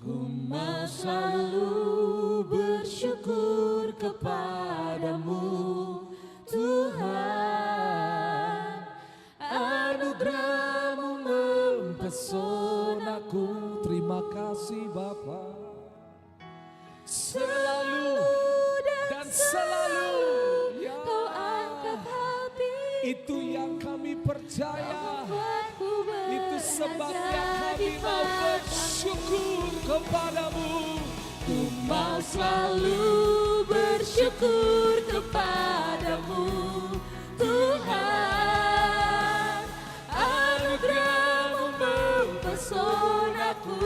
Ku mau selalu bersyukur kepadamu, Tuhan. Anugerah-Mu mempesonaku. Terima kasih Bapa. Selalu dan selalu Ya, Kau angkat hati. itu yang kami percaya. Membuatku Itu sebabnya berharga di kami mau matamu. bersyukur kepadamu. Ku mau selalu bersyukur kepadamu, Tuhan. Anugerah-Mu mempesonaku.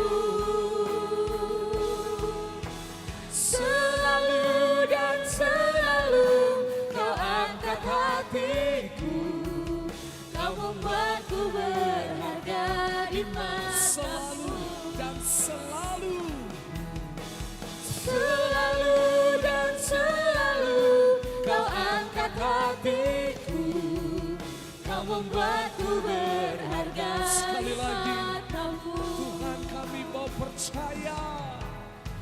Selalu dan selalu Kau angkat hatiku. Kau membuatku berharga di matamu. Selalu dan selalu. Selalu dan selalu Kau angkat hatiku. Kau membuatku berharga Sekali di lagi, matamu. Tuhan kami mau percaya.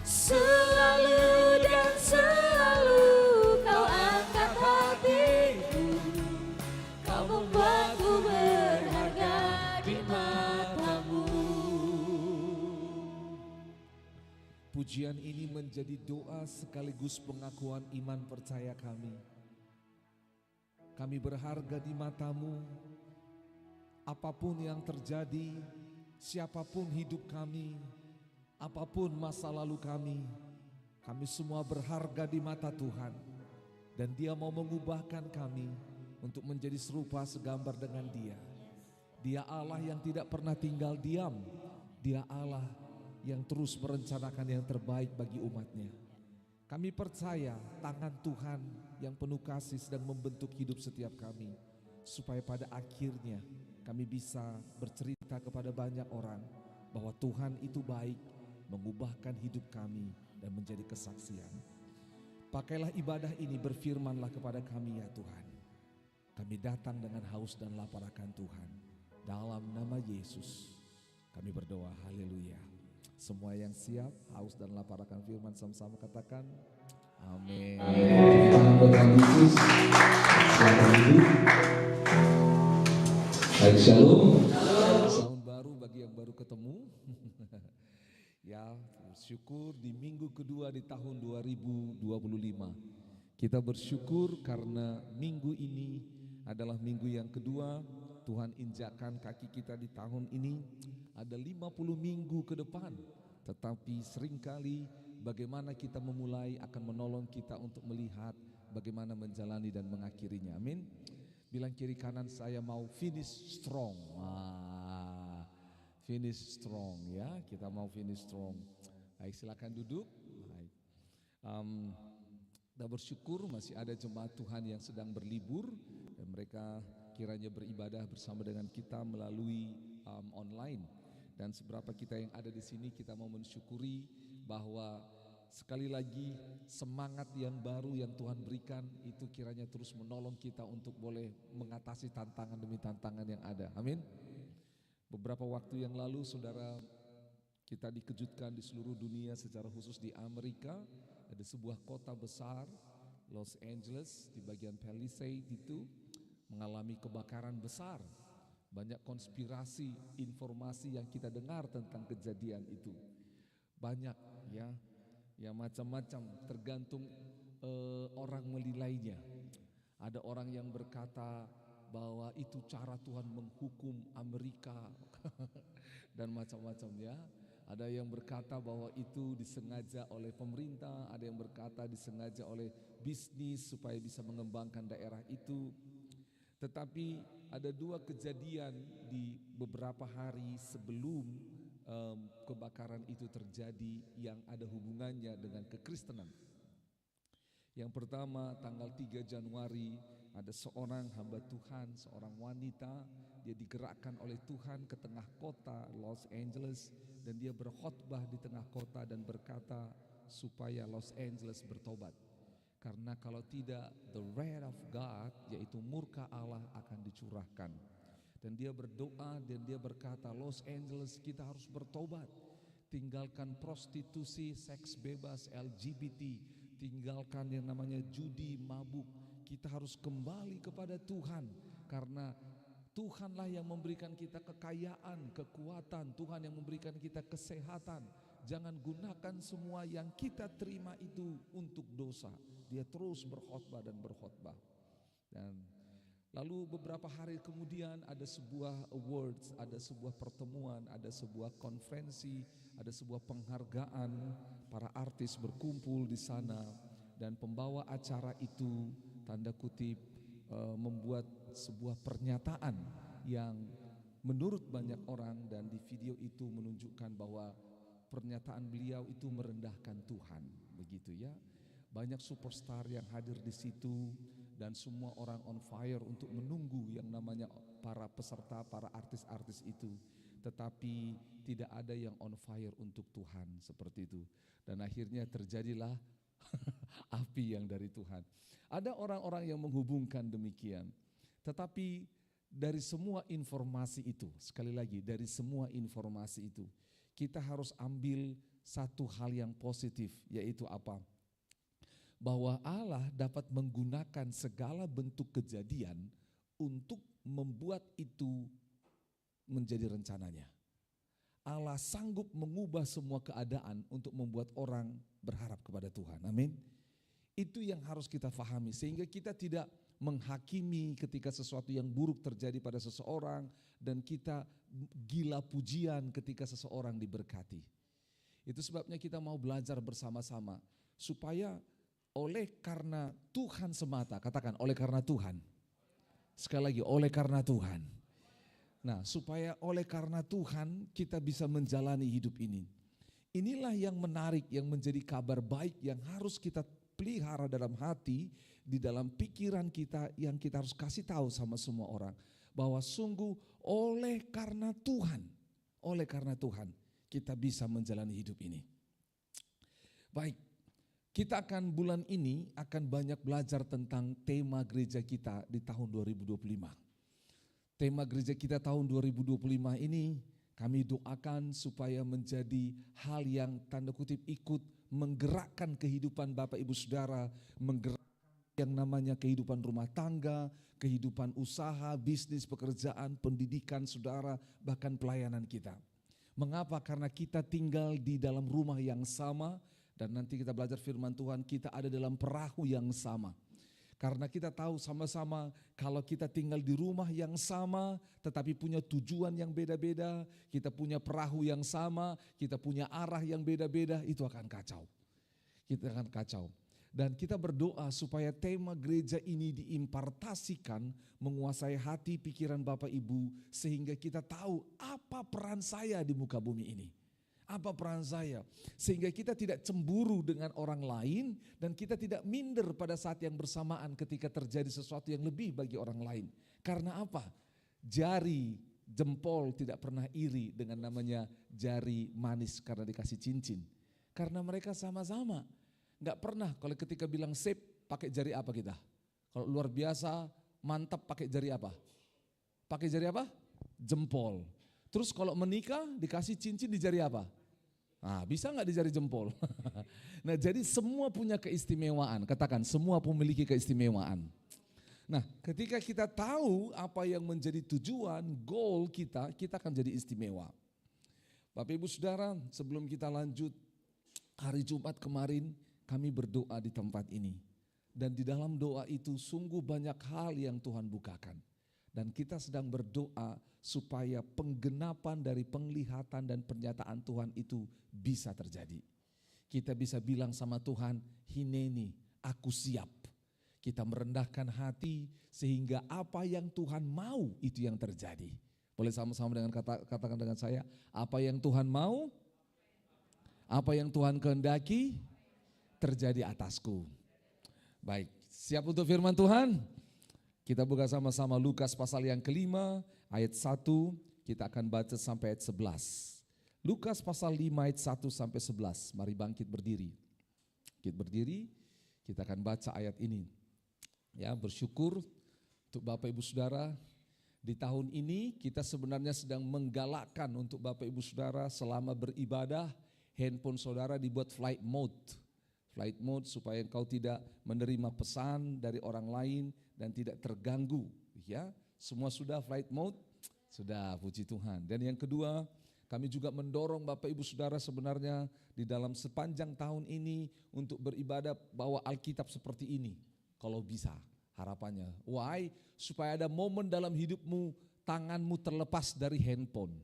Selalu dan selalu Kau angkat hatiku. Kau membuatku berharga di matamu. Pujian ini menjadi doa sekaligus pengakuan iman percaya kami. Kami berharga di matamu. Apapun yang terjadi, siapapun hidup kami, apapun masa lalu kami semua berharga di mata Tuhan. Dan Dia mau mengubahkan kami untuk menjadi serupa segambar dengan Dia. Dia Allah yang tidak pernah tinggal diam. Dia Allah yang terus merencanakan yang terbaik bagi umatnya. Kami percaya tangan Tuhan yang penuh kasih sedang membentuk hidup setiap kami. Supaya pada akhirnya kami bisa bercerita kepada banyak orang bahwa Tuhan itu baik, mengubahkan hidup kami dan menjadi kesaksian. Pakailah ibadah ini, berfirmanlah kepada kami ya Tuhan. Kami datang dengan haus dan lapar akan Tuhan. Dalam nama Yesus kami berdoa, haleluya. Semua yang siap, haus dan lapar akan firman sama-sama katakan amin. Baik, shalom. Tahun baru bagi yang baru ketemu. Ya, bersyukur di minggu kedua di tahun 2025. Kita bersyukur karena minggu ini adalah minggu yang kedua Tuhan injakkan kaki kita di tahun ini. Ada 50 minggu ke depan, tetapi seringkali bagaimana kita memulai akan menolong kita untuk melihat bagaimana menjalani dan mengakhirinya. Amin. Bilang kiri kanan, saya mau finish strong. Finish strong ya, kita mau finish strong. Baik, silakan duduk. Baik. Kita bersyukur masih ada jemaat Tuhan yang sedang berlibur dan mereka kiranya beribadah bersama dengan kita melalui online. Dan seberapa kita yang ada di sini, kita mau mensyukuri bahwa sekali lagi semangat yang baru yang Tuhan berikan itu kiranya terus menolong kita untuk boleh mengatasi tantangan demi tantangan yang ada. Amin. Beberapa waktu yang lalu saudara, kita dikejutkan di seluruh dunia, secara khusus di Amerika, ada sebuah kota besar, Los Angeles, di bagian Palisade itu mengalami kebakaran besar. Banyak konspirasi, informasi yang kita dengar tentang kejadian itu. Banyak ya macam-macam, tergantung orang menilainya. Ada orang yang berkata bahwa itu cara Tuhan menghukum Amerika dan macam-macam ya. Ada yang berkata bahwa itu disengaja oleh pemerintah, ada yang berkata disengaja oleh bisnis supaya bisa mengembangkan daerah itu. Tetapi ada dua kejadian di beberapa hari sebelum kebakaran itu terjadi yang ada hubungannya dengan kekristenan. Yang pertama, tanggal 3 Januari ada seorang hamba Tuhan, seorang wanita, dia digerakkan oleh Tuhan ke tengah kota Los Angeles dan dia berkhotbah di tengah kota dan berkata supaya Los Angeles bertobat. Karena kalau tidak, the wrath of God, yaitu murka Allah akan dicurahkan. Dan dia berdoa dan dia berkata, Los Angeles kita harus bertobat. tinggalkan prostitusi, seks bebas, LGBT, tinggalkan yang namanya judi, mabuk. Kita harus kembali kepada Tuhan, karena Tuhanlah yang memberikan kita kekayaan, kekuatan. Tuhan yang memberikan kita kesehatan. Jangan gunakan semua yang kita terima itu untuk dosa. Dia terus berkhotbah dan berkhotbah. Dan lalu beberapa hari kemudian ada sebuah awards, ada sebuah pertemuan, ada sebuah konferensi, ada sebuah penghargaan. Para artis berkumpul di sana dan pembawa acara itu tanda kutip membuat sebuah pernyataan yang menurut banyak orang, dan di video itu menunjukkan bahwa pernyataan beliau itu merendahkan Tuhan, begitu ya. Banyak superstar yang hadir di situ dan semua orang on fire untuk menunggu yang namanya para peserta, para artis-artis itu. Tetapi tidak ada yang on fire untuk Tuhan seperti itu. Dan akhirnya terjadilah api yang dari Tuhan. Ada orang-orang yang menghubungkan demikian. Tetapi dari semua informasi itu, sekali lagi dari semua informasi itu, kita harus ambil satu hal yang positif, yaitu apa? Bahwa Allah dapat menggunakan segala bentuk kejadian untuk membuat itu menjadi rencananya. Allah sanggup mengubah semua keadaan untuk membuat orang berharap kepada Tuhan. Amin. Itu yang harus kita fahami, sehingga kita tidak menghakimi ketika sesuatu yang buruk terjadi pada seseorang, dan kita gila pujian ketika seseorang diberkati. Itu sebabnya kita mau belajar bersama-sama supaya oleh karena Tuhan semata, katakan oleh karena Tuhan. Sekali lagi, oleh karena Tuhan. Nah, supaya oleh karena Tuhan kita bisa menjalani hidup ini. Inilah yang menarik, yang menjadi kabar baik yang harus kita pelihara dalam hati, di dalam pikiran kita, yang kita harus kasih tahu sama semua orang. Bahwa sungguh oleh karena Tuhan kita bisa menjalani hidup ini. Baik, kita akan bulan ini akan banyak belajar tentang tema gereja kita di tahun 2025. Tema gereja kita tahun 2025 ini kami doakan supaya menjadi hal yang tanda kutip ikut menggerakkan kehidupan Bapak Ibu Saudara, menggerakkan yang namanya kehidupan rumah tangga, kehidupan usaha, bisnis, pekerjaan, pendidikan saudara, bahkan pelayanan kita. Mengapa? Karena kita tinggal di dalam rumah yang sama, dan nanti kita belajar firman Tuhan, kita ada dalam perahu yang sama. Karena kita tahu sama-sama kalau kita tinggal di rumah yang sama tetapi punya tujuan yang beda-beda, kita punya perahu yang sama, kita punya arah yang beda-beda, itu akan kacau. Kita akan kacau. Dan kita berdoa supaya tema gereja ini diimpartasikan, menguasai hati pikiran Bapak Ibu, sehingga kita tahu apa peran saya di muka bumi ini. Apa peran saya? Sehingga kita tidak cemburu dengan orang lain dan kita tidak minder pada saat yang bersamaan ketika terjadi sesuatu yang lebih bagi orang lain. Karena apa? Jari jempol tidak pernah iri dengan namanya jari manis karena dikasih cincin. Karena mereka sama-sama. Gak pernah kalau ketika bilang sip pakai jari apa kita? Kalau luar biasa mantap pakai jari apa? Pakai jari apa? Jempol. Terus kalau menikah dikasih cincin di jari apa? Nah, bisa nggak di jari jempol? Nah, jadi semua punya keistimewaan. Katakan, semua memiliki keistimewaan. Nah, ketika kita tahu apa yang menjadi tujuan, goal kita akan jadi istimewa. Bapak Ibu Saudara, sebelum kita lanjut, hari Jumat kemarin kami berdoa di tempat ini. Dan di dalam doa itu sungguh banyak hal yang Tuhan bukakan. Dan kita sedang berdoa supaya penggenapan dari penglihatan dan pernyataan Tuhan itu bisa terjadi. Kita bisa bilang sama Tuhan, hineni, aku siap. Kita merendahkan hati sehingga apa yang Tuhan mau itu yang terjadi. Boleh sama-sama dengan katakan dengan saya, apa yang Tuhan mau, apa yang Tuhan kehendaki terjadi atasku. Baik, siap untuk firman Tuhan? Kita buka sama-sama Lukas pasal yang kelima, ayat 1, kita akan baca sampai ayat 11. Lukas pasal 5 ayat 1 sampai 11, mari bangkit berdiri. Bangkit berdiri, kita akan baca ayat ini. Ya, bersyukur untuk Bapak Ibu Saudara, di tahun ini kita sebenarnya sedang menggalakkan untuk Bapak Ibu Saudara selama beribadah, handphone saudara dibuat flight mode. Flight mode supaya engkau tidak menerima pesan dari orang lain dan tidak terganggu. Ya, semua sudah flight mode? Sudah, puji Tuhan. Dan yang kedua, kami juga mendorong Bapak Ibu Saudara sebenarnya di dalam sepanjang tahun ini untuk beribadah bawa Alkitab seperti ini. Kalau bisa, harapannya. Why? Supaya ada momen dalam hidupmu, tanganmu terlepas dari handphone.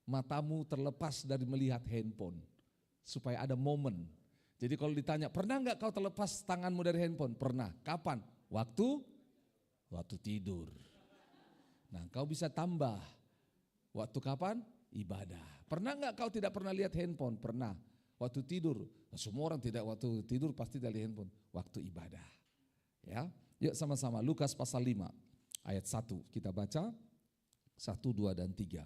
Matamu terlepas dari melihat handphone. Supaya ada momen. Jadi kalau ditanya, pernah enggak kau terlepas tanganmu dari handphone? Pernah. Kapan? Waktu tidur. Nah, kau bisa tambah. Waktu kapan? Ibadah. Pernah enggak kau tidak pernah lihat handphone? Pernah. Waktu tidur. Nah, semua orang tidak waktu tidur pasti dari handphone. Waktu ibadah. Ya. Yuk sama-sama Lukas pasal 5 ayat 1 kita baca 1, 2 dan 3.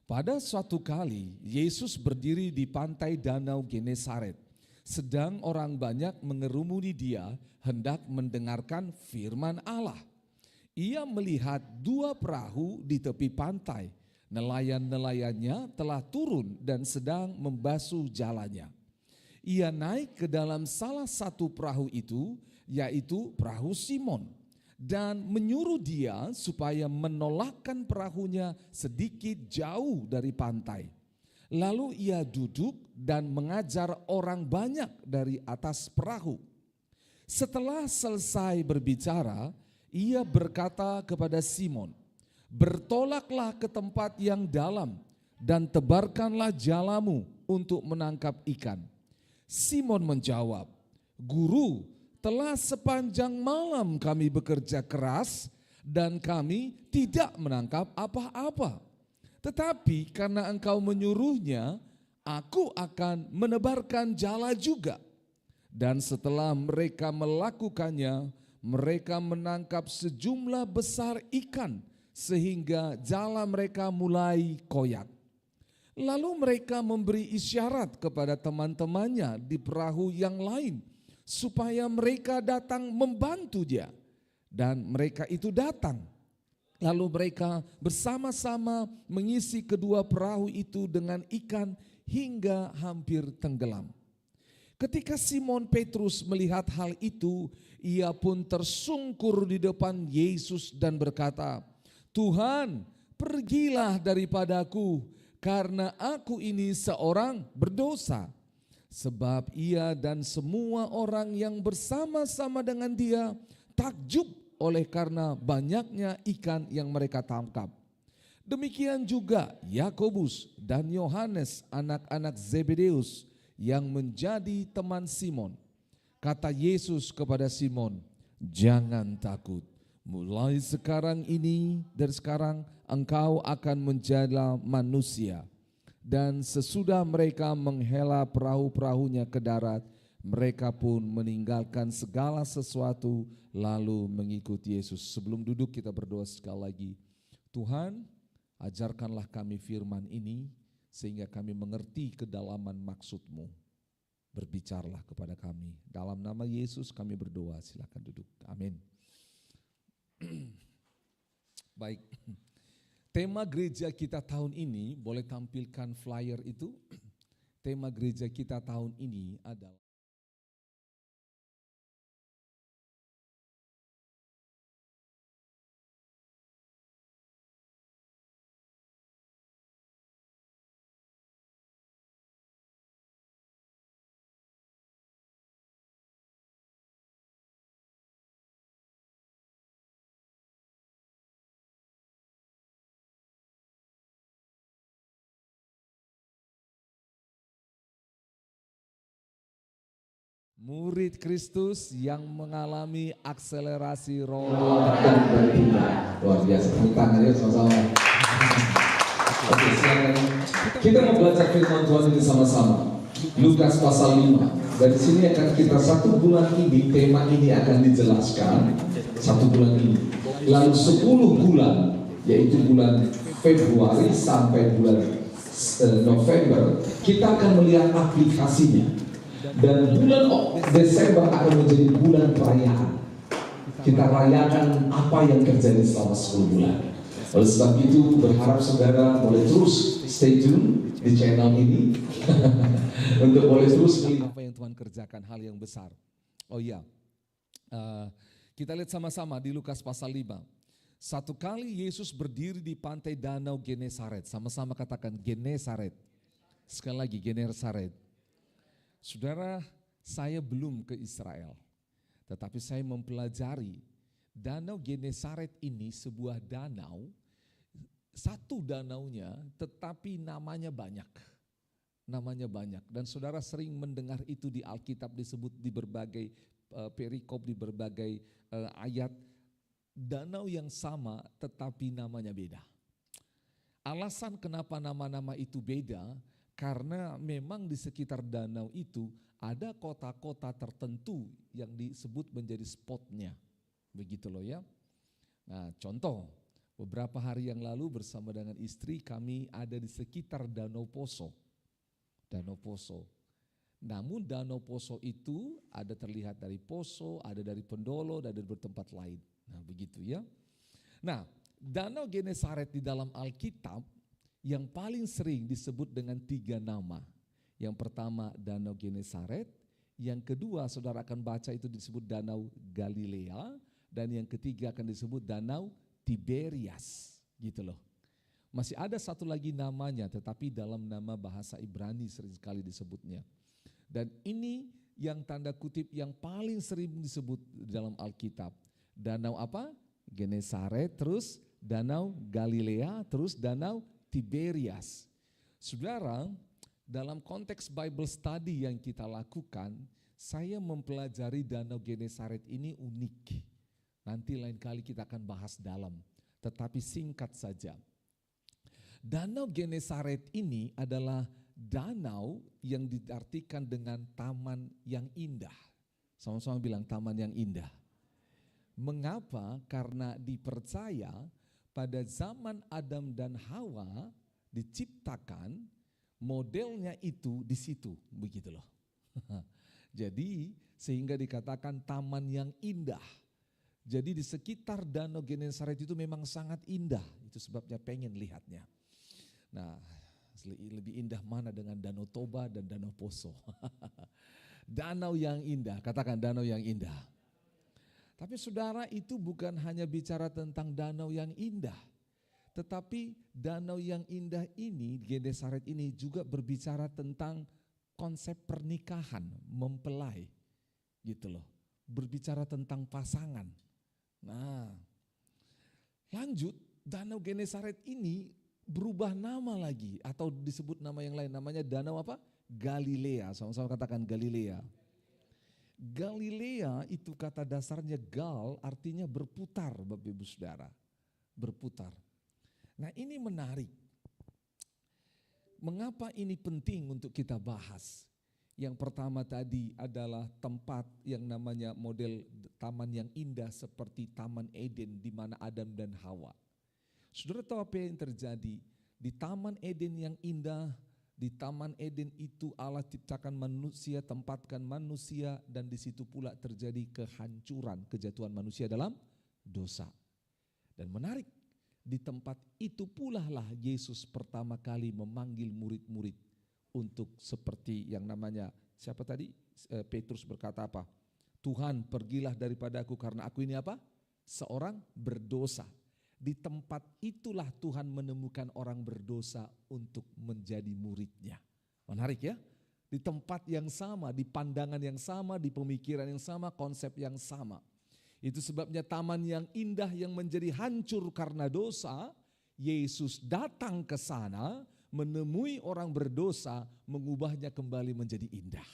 Pada suatu kali Yesus berdiri di pantai danau Genesaret. Sedang orang banyak mengerumuni dia hendak mendengarkan firman Allah. Ia melihat 2 perahu di tepi pantai. Nelayan-nelayannya telah turun dan sedang membasuh jalannya. Ia naik ke dalam salah satu perahu itu, yaitu perahu Simon, dan menyuruh dia supaya menolakkan perahunya sedikit jauh dari pantai. Lalu ia duduk dan mengajar orang banyak dari atas perahu. Setelah selesai berbicara, ia berkata kepada Simon, "Bertolaklah ke tempat yang dalam dan tebarkanlah jalamu untuk menangkap ikan." Simon menjawab, "Guru, telah sepanjang malam kami bekerja keras dan kami tidak menangkap apa-apa. Tetapi karena engkau menyuruhnya, aku akan menebarkan jala juga." Dan setelah mereka melakukannya, mereka menangkap sejumlah besar ikan sehingga jala mereka mulai koyak. Lalu mereka memberi isyarat kepada teman-temannya di perahu yang lain supaya mereka datang membantu dia. Dan mereka itu datang. Lalu mereka bersama-sama mengisi kedua perahu itu dengan ikan hingga hampir tenggelam. Ketika Simon Petrus melihat hal itu, ia pun tersungkur di depan Yesus dan berkata, "Tuhan, pergilah daripadaku, karena aku ini seorang berdosa." Sebab ia dan semua orang yang bersama-sama dengan dia takjub oleh karena banyaknya ikan yang mereka tangkap. Demikian juga Yakobus dan Yohanes, anak-anak Zebedeus, yang menjadi teman Simon. Kata Yesus kepada Simon, "Jangan takut. Mulai dari sekarang engkau akan menjadi manusia." Dan sesudah mereka menghela perahu-perahunya ke darat, mereka pun meninggalkan segala sesuatu lalu mengikuti Yesus. Sebelum duduk kita berdoa sekali lagi. Tuhan, ajarkanlah kami firman ini sehingga kami mengerti kedalaman maksud-Mu. Berbicaralah kepada kami. Dalam nama Yesus kami berdoa. Silakan duduk. Amin. Baik. Tema gereja kita tahun ini, boleh tampilkan flyer itu. Tema gereja kita tahun ini adalah murid Kristus yang mengalami akselerasi roh dan bertindak. Luar biasa, tepuk tangan ya sama-sama. Oke, silakan. Kita mau belajar firman Tuhan ini sama-sama. Lukas pasal 5. Dari sini akan kita 1 bulan ini, tema ini akan dijelaskan 1 bulan ini. Lalu 10 bulan, yaitu bulan Februari sampai bulan November, kita akan melihat aplikasinya. Dan bulan Desember akan menjadi bulan perayaan. Kita rayakan apa yang terjadi selama 10 bulan. Oleh sebab itu berharap saudara boleh terus stay tune di channel ini Untuk boleh terus melihat apa yang Tuhan kerjakan, hal yang besar. Oh iya, kita lihat sama-sama di Lukas pasal 5. Satu kali Yesus berdiri di pantai danau Genesaret. Sama-sama katakan Genesaret. Sekali lagi Genesaret. Saudara, saya belum ke Israel. Tetapi saya mempelajari danau Genesaret ini sebuah danau. Satu danaunya tetapi namanya banyak. Namanya banyak. Dan saudara sering mendengar itu di Alkitab disebut di berbagai perikop, di berbagai ayat. Danau yang sama tetapi namanya beda. Alasan kenapa nama-nama itu beda, karena memang di sekitar danau itu ada kota-kota tertentu yang disebut menjadi spotnya. Begitu loh ya. Nah contoh, beberapa hari yang lalu bersama dengan istri kami ada di sekitar Danau Poso. Danau Poso. Namun Danau Poso itu ada terlihat dari Poso, ada dari Pendolo, dan ada di tempat lain. Nah begitu ya. Nah Danau Genesaret di dalam Alkitab yang paling sering disebut dengan 3 nama. Yang pertama Danau Genesaret, yang kedua saudara akan baca itu disebut Danau Galilea, dan yang ketiga akan disebut Danau Tiberias, gitu loh. Masih ada satu lagi namanya, tetapi dalam nama bahasa Ibrani sering sekali disebutnya. Dan ini yang tanda kutip yang paling sering disebut dalam Alkitab. Danau apa? Genesaret, terus Danau Galilea, terus Danau Tiberias. Saudara, dalam konteks Bible study yang kita lakukan, saya mempelajari Danau Genesaret ini unik. Nanti lain kali kita akan bahas dalam, tetapi singkat saja. Danau Genesaret ini adalah danau yang diartikan dengan taman yang indah. Sama-sama bilang taman yang indah. Mengapa? Karena dipercaya pada zaman Adam dan Hawa diciptakan, modelnya itu di situ, begitu loh. Jadi sehingga dikatakan taman yang indah. Jadi di sekitar Danau Genesaret itu memang sangat indah, itu sebabnya pengen lihatnya. Nah, lebih indah mana dengan Danau Toba dan Danau Poso? Danau yang indah, katakan danau yang indah. Tapi saudara, itu bukan hanya bicara tentang danau yang indah, tetapi danau yang indah ini, Genesaret ini juga berbicara tentang konsep pernikahan, mempelai, gitu loh. Berbicara tentang pasangan. Nah, lanjut, Danau Genesaret ini berubah nama lagi atau disebut nama yang lain, namanya danau apa? Galilea. Sama-sama katakan Galilea. Galilea itu kata dasarnya gal, artinya berputar, Bapak Ibu Saudara. Berputar. Nah ini menarik. Mengapa ini penting untuk kita bahas? Yang pertama tadi adalah tempat yang namanya model taman yang indah seperti Taman Eden di mana Adam dan Hawa. Saudara tahu apa yang terjadi? Di Taman Eden yang indah, di Taman Eden itu Allah ciptakan manusia, tempatkan manusia, dan di situ pula terjadi kehancuran, kejatuhan manusia dalam dosa. Dan menarik, di tempat itu pula lah Yesus pertama kali memanggil murid-murid untuk seperti yang namanya, siapa tadi? Petrus berkata apa? Tuhan, pergilah daripada aku karena aku ini apa? Seorang berdosa. Di tempat itulah Tuhan menemukan orang berdosa untuk menjadi muridnya. Menarik ya? Di tempat yang sama, di pandangan yang sama, di pemikiran yang sama, konsep yang sama. Itu sebabnya taman yang indah yang menjadi hancur karena dosa, Yesus datang ke sana, menemui orang berdosa, mengubahnya kembali menjadi indah.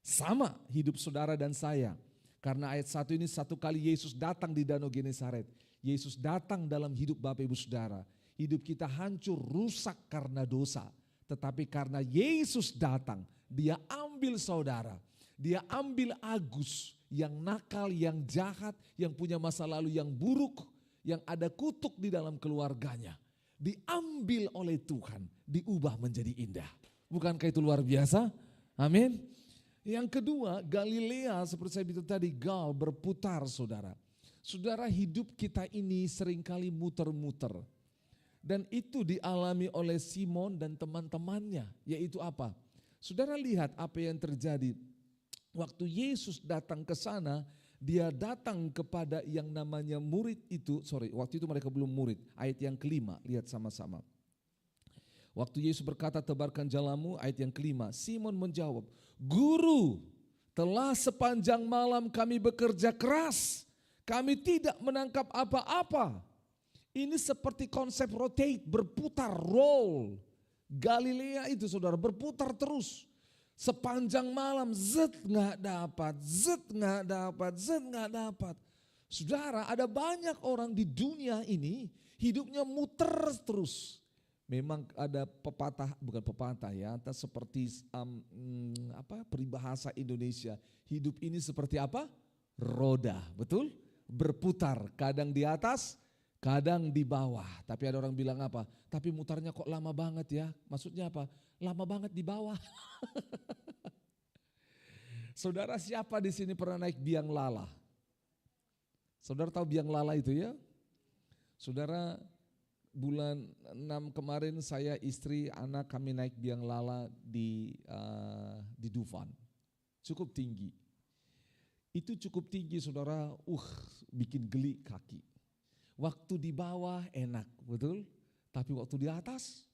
Sama hidup saudara dan saya. Karena ayat 1 ini satu kali Yesus datang di Danau Genesaret. Yesus datang dalam hidup Bapak Ibu Saudara. Hidup kita hancur, rusak karena dosa. Tetapi karena Yesus datang, dia ambil saudara. Dia ambil Agus yang nakal, yang jahat, yang punya masa lalu yang buruk, yang ada kutuk di dalam keluarganya. Diambil oleh Tuhan, diubah menjadi indah. Bukankah itu luar biasa? Amin. Yang kedua, Galilea seperti saya bilang tadi, gal berputar saudara. Saudara, hidup kita ini seringkali muter-muter. Dan itu dialami oleh Simon dan teman-temannya, yaitu apa? Saudara lihat apa yang terjadi. Waktu Yesus datang ke sana, dia datang kepada yang namanya murid itu, waktu itu mereka belum murid. Ayat yang kelima, lihat sama-sama. Waktu Yesus berkata, tebarkan jalamu, ayat yang kelima. Simon menjawab, Guru, telah sepanjang malam kami bekerja keras. Kami tidak menangkap apa-apa. Ini seperti konsep rotate, berputar, roll. Galilea itu saudara, berputar terus. Sepanjang malam, nggak dapat, nggak dapat, nggak dapat. Saudara, ada banyak orang di dunia ini hidupnya muter terus. Memang ada pepatah, bukan pepatah ya, seperti peribahasa Indonesia. Hidup ini seperti apa? Roda, betul? Berputar, kadang di atas, kadang di bawah. Tapi ada orang bilang apa? Tapi mutarnya kok lama banget ya? Maksudnya apa? Lama banget di bawah. Saudara, siapa di sini pernah naik biang lala? Saudara tahu biang lala itu ya? Saudara, bulan 6 kemarin saya, istri, anak kami naik biang lala di Dufan. Cukup tinggi. Itu cukup tinggi saudara, bikin geli kaki. Waktu di bawah enak, betul? Tapi waktu di atas,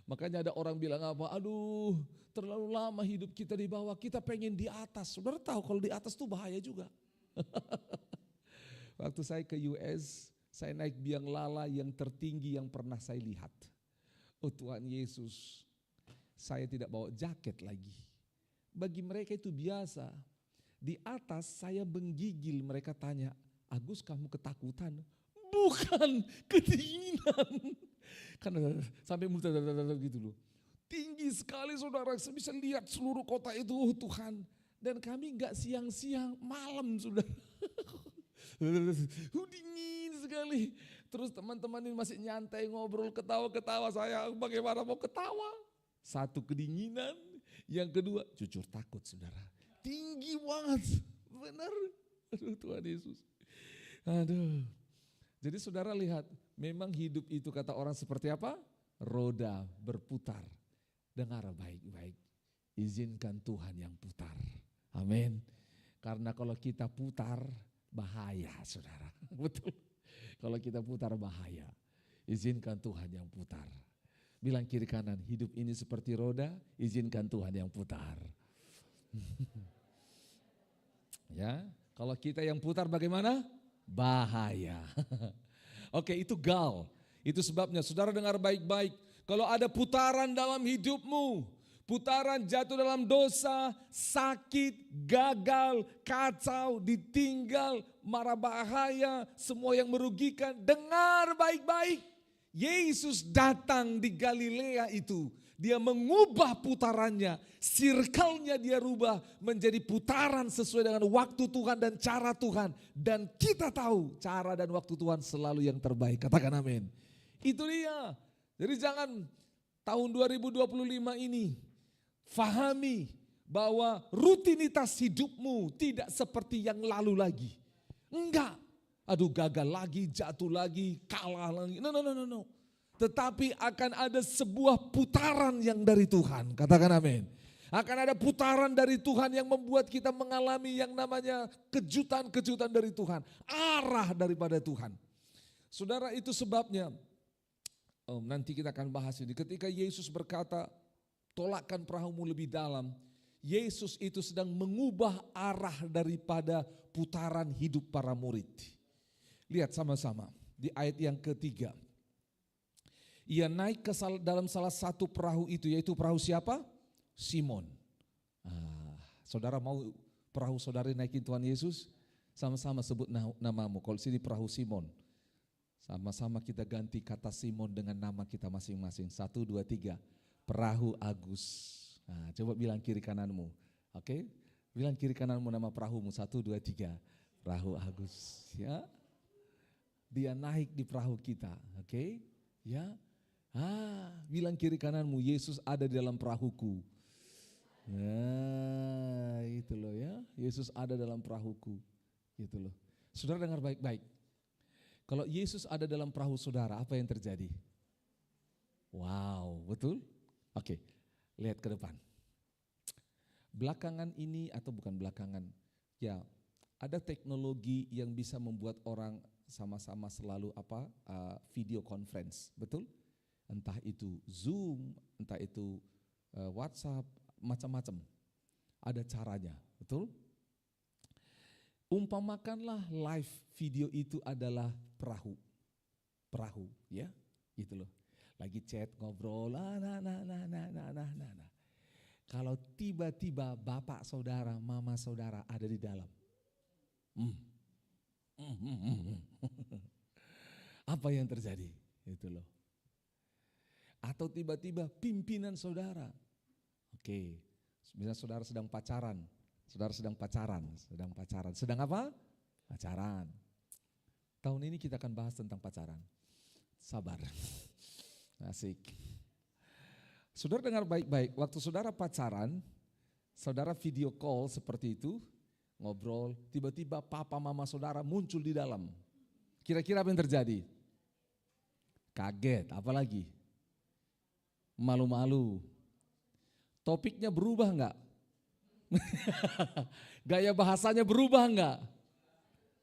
makanya ada orang bilang apa, aduh terlalu lama hidup kita di bawah, kita pengen di atas. Saudara tahu kalau di atas tuh bahaya juga. Waktu saya ke US, saya naik biang lala yang tertinggi yang pernah saya lihat. Oh Tuhan Yesus, saya tidak bawa jaket lagi. Bagi mereka itu biasa. Di atas saya menggigil, mereka tanya, Agus kamu ketakutan? Bukan, kedinginan. Karena sampai muter gitu loh. Tinggi sekali saudara, saya bisa lihat seluruh kota itu, oh Tuhan. Dan kami enggak siang-siang, malam saudara. Dingin sekali. Terus teman-teman ini masih nyantai ngobrol, ketawa-ketawa, saya bagaimana mau ketawa. Satu kedinginan, yang kedua jujur takut saudara. Tinggi banget, benar. Aduh Tuhan Yesus. Aduh. Jadi saudara lihat, memang hidup itu kata orang seperti apa? Roda berputar. Dengar baik-baik, izinkan Tuhan yang putar. Amin. Karena kalau kita putar, bahaya saudara. Betul. Kalau kita putar bahaya. Izinkan Tuhan yang putar. Bilang kiri kanan, hidup ini seperti roda, izinkan Tuhan yang putar. Ya, kalau kita yang putar bagaimana? Bahaya. Oke, itu gal. Itu sebabnya saudara dengar baik-baik. Kalau ada putaran dalam hidupmu, putaran jatuh dalam dosa, sakit, gagal, kacau, ditinggal, marah bahaya, semua yang merugikan, dengar baik-baik. Yesus datang di Galilea itu, dia mengubah putarannya, circle-nya dia rubah menjadi putaran sesuai dengan waktu Tuhan dan cara Tuhan. Dan kita tahu cara dan waktu Tuhan selalu yang terbaik, katakan amin. Itu dia. Jadi jangan tahun 2025 ini fahami bahwa rutinitas hidupmu tidak seperti yang lalu lagi. Enggak. Aduh gagal lagi, jatuh lagi, kalah lagi. No. Tetapi akan ada sebuah putaran yang dari Tuhan. Katakan amin. Akan ada putaran dari Tuhan yang membuat kita mengalami yang namanya kejutan-kejutan dari Tuhan. Arah daripada Tuhan. Saudara, itu sebabnya, nanti kita akan bahas ini. Ketika Yesus berkata, tolakkan perahumu lebih dalam. Yesus itu sedang mengubah arah daripada putaran hidup para murid. Lihat sama-sama di ayat yang ketiga. Ia naik ke dalam salah satu perahu itu, yaitu perahu siapa? Simon. Saudara mau perahu saudara naikin Tuhan Yesus? Sama-sama sebut namamu. Kalau sini perahu Simon. Sama-sama kita ganti kata Simon dengan nama kita masing-masing. 1, 2, 3. Perahu Agus. Coba bilang kiri kananmu. Oke? Bilang kiri kananmu nama perahumu. 1, 2, 3. Perahu Agus. Ya. Dia naik di perahu kita. Oke? Ya. Bilang kiri kananmu, Yesus ada di dalam perahuku. Nah, itu loh ya. Yesus ada dalam perahuku. Gitu loh. Saudara dengar baik-baik. Kalau Yesus ada dalam perahu saudara, apa yang terjadi? Wow, betul? Oke, lihat ke depan. Belakangan ini atau bukan belakangan, ya ada teknologi yang bisa membuat orang sama-sama selalu video conference, betul? Entah itu Zoom, entah itu WhatsApp, macam-macam. Ada caranya, betul? Umpamakanlah live video itu adalah perahu, ya, gitu loh. Lagi chat, ngobrol, Kalau tiba-tiba bapak saudara, mama saudara ada di dalam. Apa yang terjadi? Itu loh. Atau tiba-tiba pimpinan saudara. Oke, misalnya saudara sedang pacaran. Sedang apa? Pacaran. Tahun ini kita akan bahas tentang pacaran. Sabar. Asik. Saudara dengar baik-baik, waktu saudara pacaran, saudara video call seperti itu, ngobrol, tiba-tiba papa mama saudara muncul di dalam. Kira-kira apa yang terjadi? Kaget, apalagi? Malu-malu. Topiknya berubah enggak? Gaya bahasanya berubah enggak?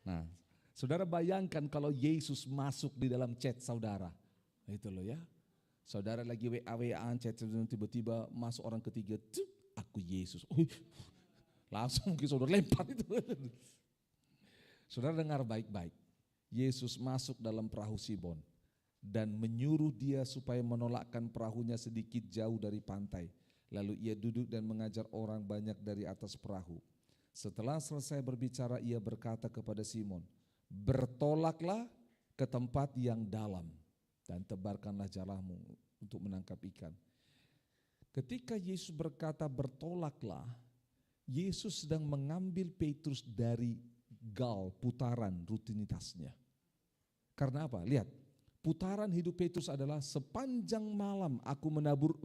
Nah, saudara bayangkan kalau Yesus masuk di dalam chat saudara. Itu loh ya. Saudara lagi WA-WAan chat, tiba-tiba masuk orang ketiga, aku Yesus. Langsung mungkin saudara lempar itu. Saudara dengar baik-baik. Yesus masuk dalam perahu Simon dan menyuruh dia supaya menolakkan perahunya sedikit jauh dari pantai. Lalu ia duduk dan mengajar orang banyak dari atas perahu. Setelah selesai berbicara, ia berkata kepada Simon, bertolaklah ke tempat yang dalam dan tebarkanlah jalamu untuk menangkap ikan. Ketika Yesus berkata bertolaklah, Yesus sedang mengambil Petrus dari putaran rutinitasnya. Karena apa? Lihat, putaran hidup Petrus adalah sepanjang malam aku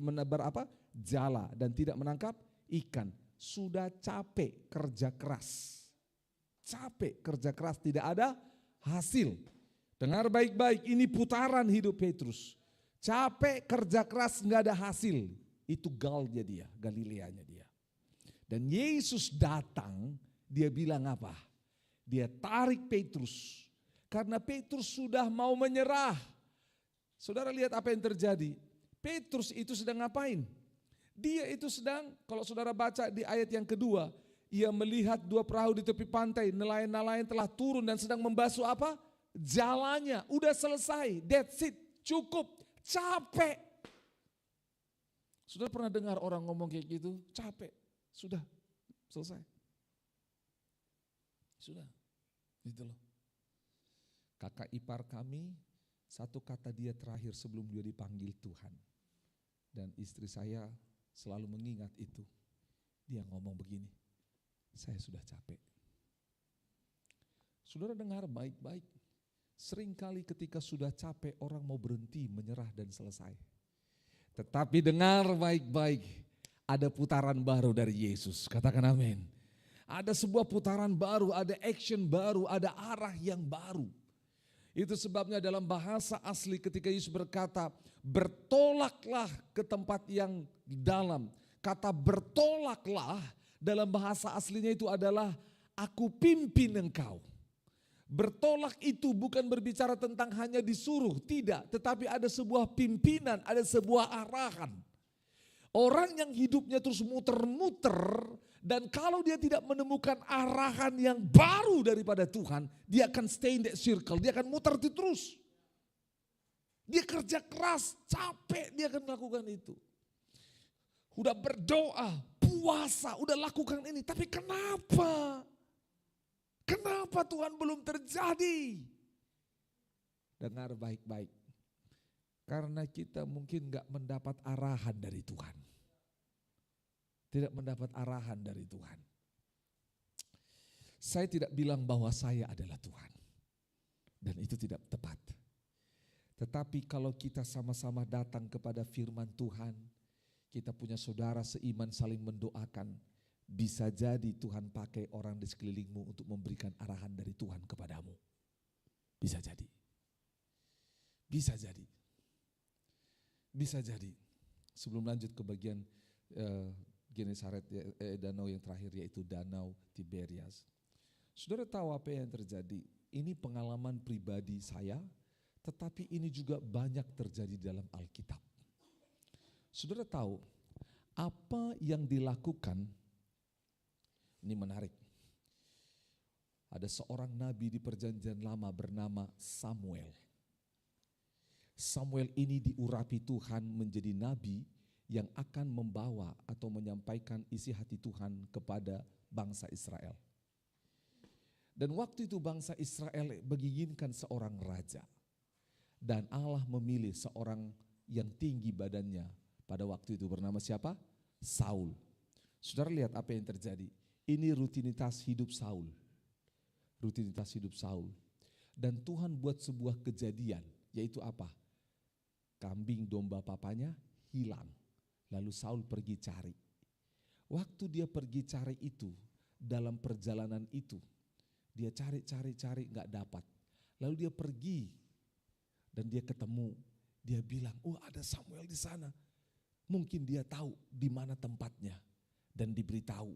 menebar jala dan tidak menangkap ikan. Sudah capek kerja keras. Tidak ada hasil. Dengar baik-baik, ini putaran hidup Petrus. Capek kerja keras nggak ada hasil. Itu Galileanya dia. Dan Yesus datang, dia bilang apa? Dia tarik Petrus. Karena Petrus sudah mau menyerah. Saudara lihat apa yang terjadi. Petrus itu sedang ngapain? Dia itu sedang, kalau saudara baca di ayat yang kedua, ia melihat dua perahu di tepi pantai, nelayan-nelayan telah turun dan sedang membasuh apa? Jalannya. Udah selesai, that's it, cukup, capek. Sudah pernah dengar orang ngomong kayak gitu? Capek, sudah, selesai. Sudah, gitu loh. Kakak ipar kami, satu kata dia terakhir sebelum dia dipanggil Tuhan. Dan istri saya selalu mengingat itu. Dia ngomong begini, saya sudah capek. Saudara dengar baik-baik. Seringkali ketika sudah capek orang mau berhenti, menyerah dan selesai. Tetapi dengar baik-baik, ada putaran baru dari Yesus. Katakan amin. Ada sebuah putaran baru, ada action baru, ada arah yang baru. Itu sebabnya dalam bahasa asli ketika Yesus berkata, bertolaklah ke tempat yang dalam. Kata bertolaklah dalam bahasa aslinya itu adalah aku pimpin engkau. Bertolak itu bukan berbicara tentang hanya disuruh, tidak. Tetapi ada sebuah pimpinan, ada sebuah arahan. Orang yang hidupnya terus muter-muter dan kalau dia tidak menemukan arahan yang baru daripada Tuhan, dia akan stay in that circle, dia akan muter terus. Dia kerja keras, capek dia akan melakukan itu. Udah berdoa, puasa, udah lakukan ini, tapi kenapa? Kenapa Tuhan belum terjadi? Dengar baik-baik. Karena kita mungkin gak mendapat arahan dari Tuhan. Tidak mendapat arahan dari Tuhan. Saya tidak bilang bahwa saya adalah Tuhan. Dan itu tidak tepat. Tetapi kalau kita sama-sama datang kepada firman Tuhan, kita punya saudara seiman saling mendoakan, bisa jadi Tuhan pakai orang di sekelilingmu untuk memberikan arahan dari Tuhan kepadamu. Bisa jadi. Bisa jadi. Bisa jadi. Sebelum lanjut ke bagian Genesaret, danau yang terakhir yaitu Danau Tiberias. Saudara tahu apa yang terjadi? Ini pengalaman pribadi saya, tetapi ini juga banyak terjadi dalam Alkitab. Saudara tahu apa yang dilakukan, ini menarik. Ada seorang nabi di perjanjian lama bernama Samuel. Samuel ini diurapi Tuhan menjadi nabi yang akan membawa atau menyampaikan isi hati Tuhan kepada bangsa Israel. Dan waktu itu bangsa Israel menginginkan seorang raja. Dan Allah memilih seorang yang tinggi badannya pada waktu itu bernama siapa? Saul. Saudara lihat apa yang terjadi. Ini rutinitas hidup Saul. Rutinitas hidup Saul. Dan Tuhan buat sebuah kejadian, yaitu apa? Kambing domba papanya hilang. Lalu Saul pergi cari. Waktu dia pergi cari itu, dalam perjalanan itu, dia cari, gak dapat. Lalu dia pergi dan dia ketemu. Dia bilang, oh ada Samuel di sana. Mungkin dia tahu di mana tempatnya. Dan diberitahu,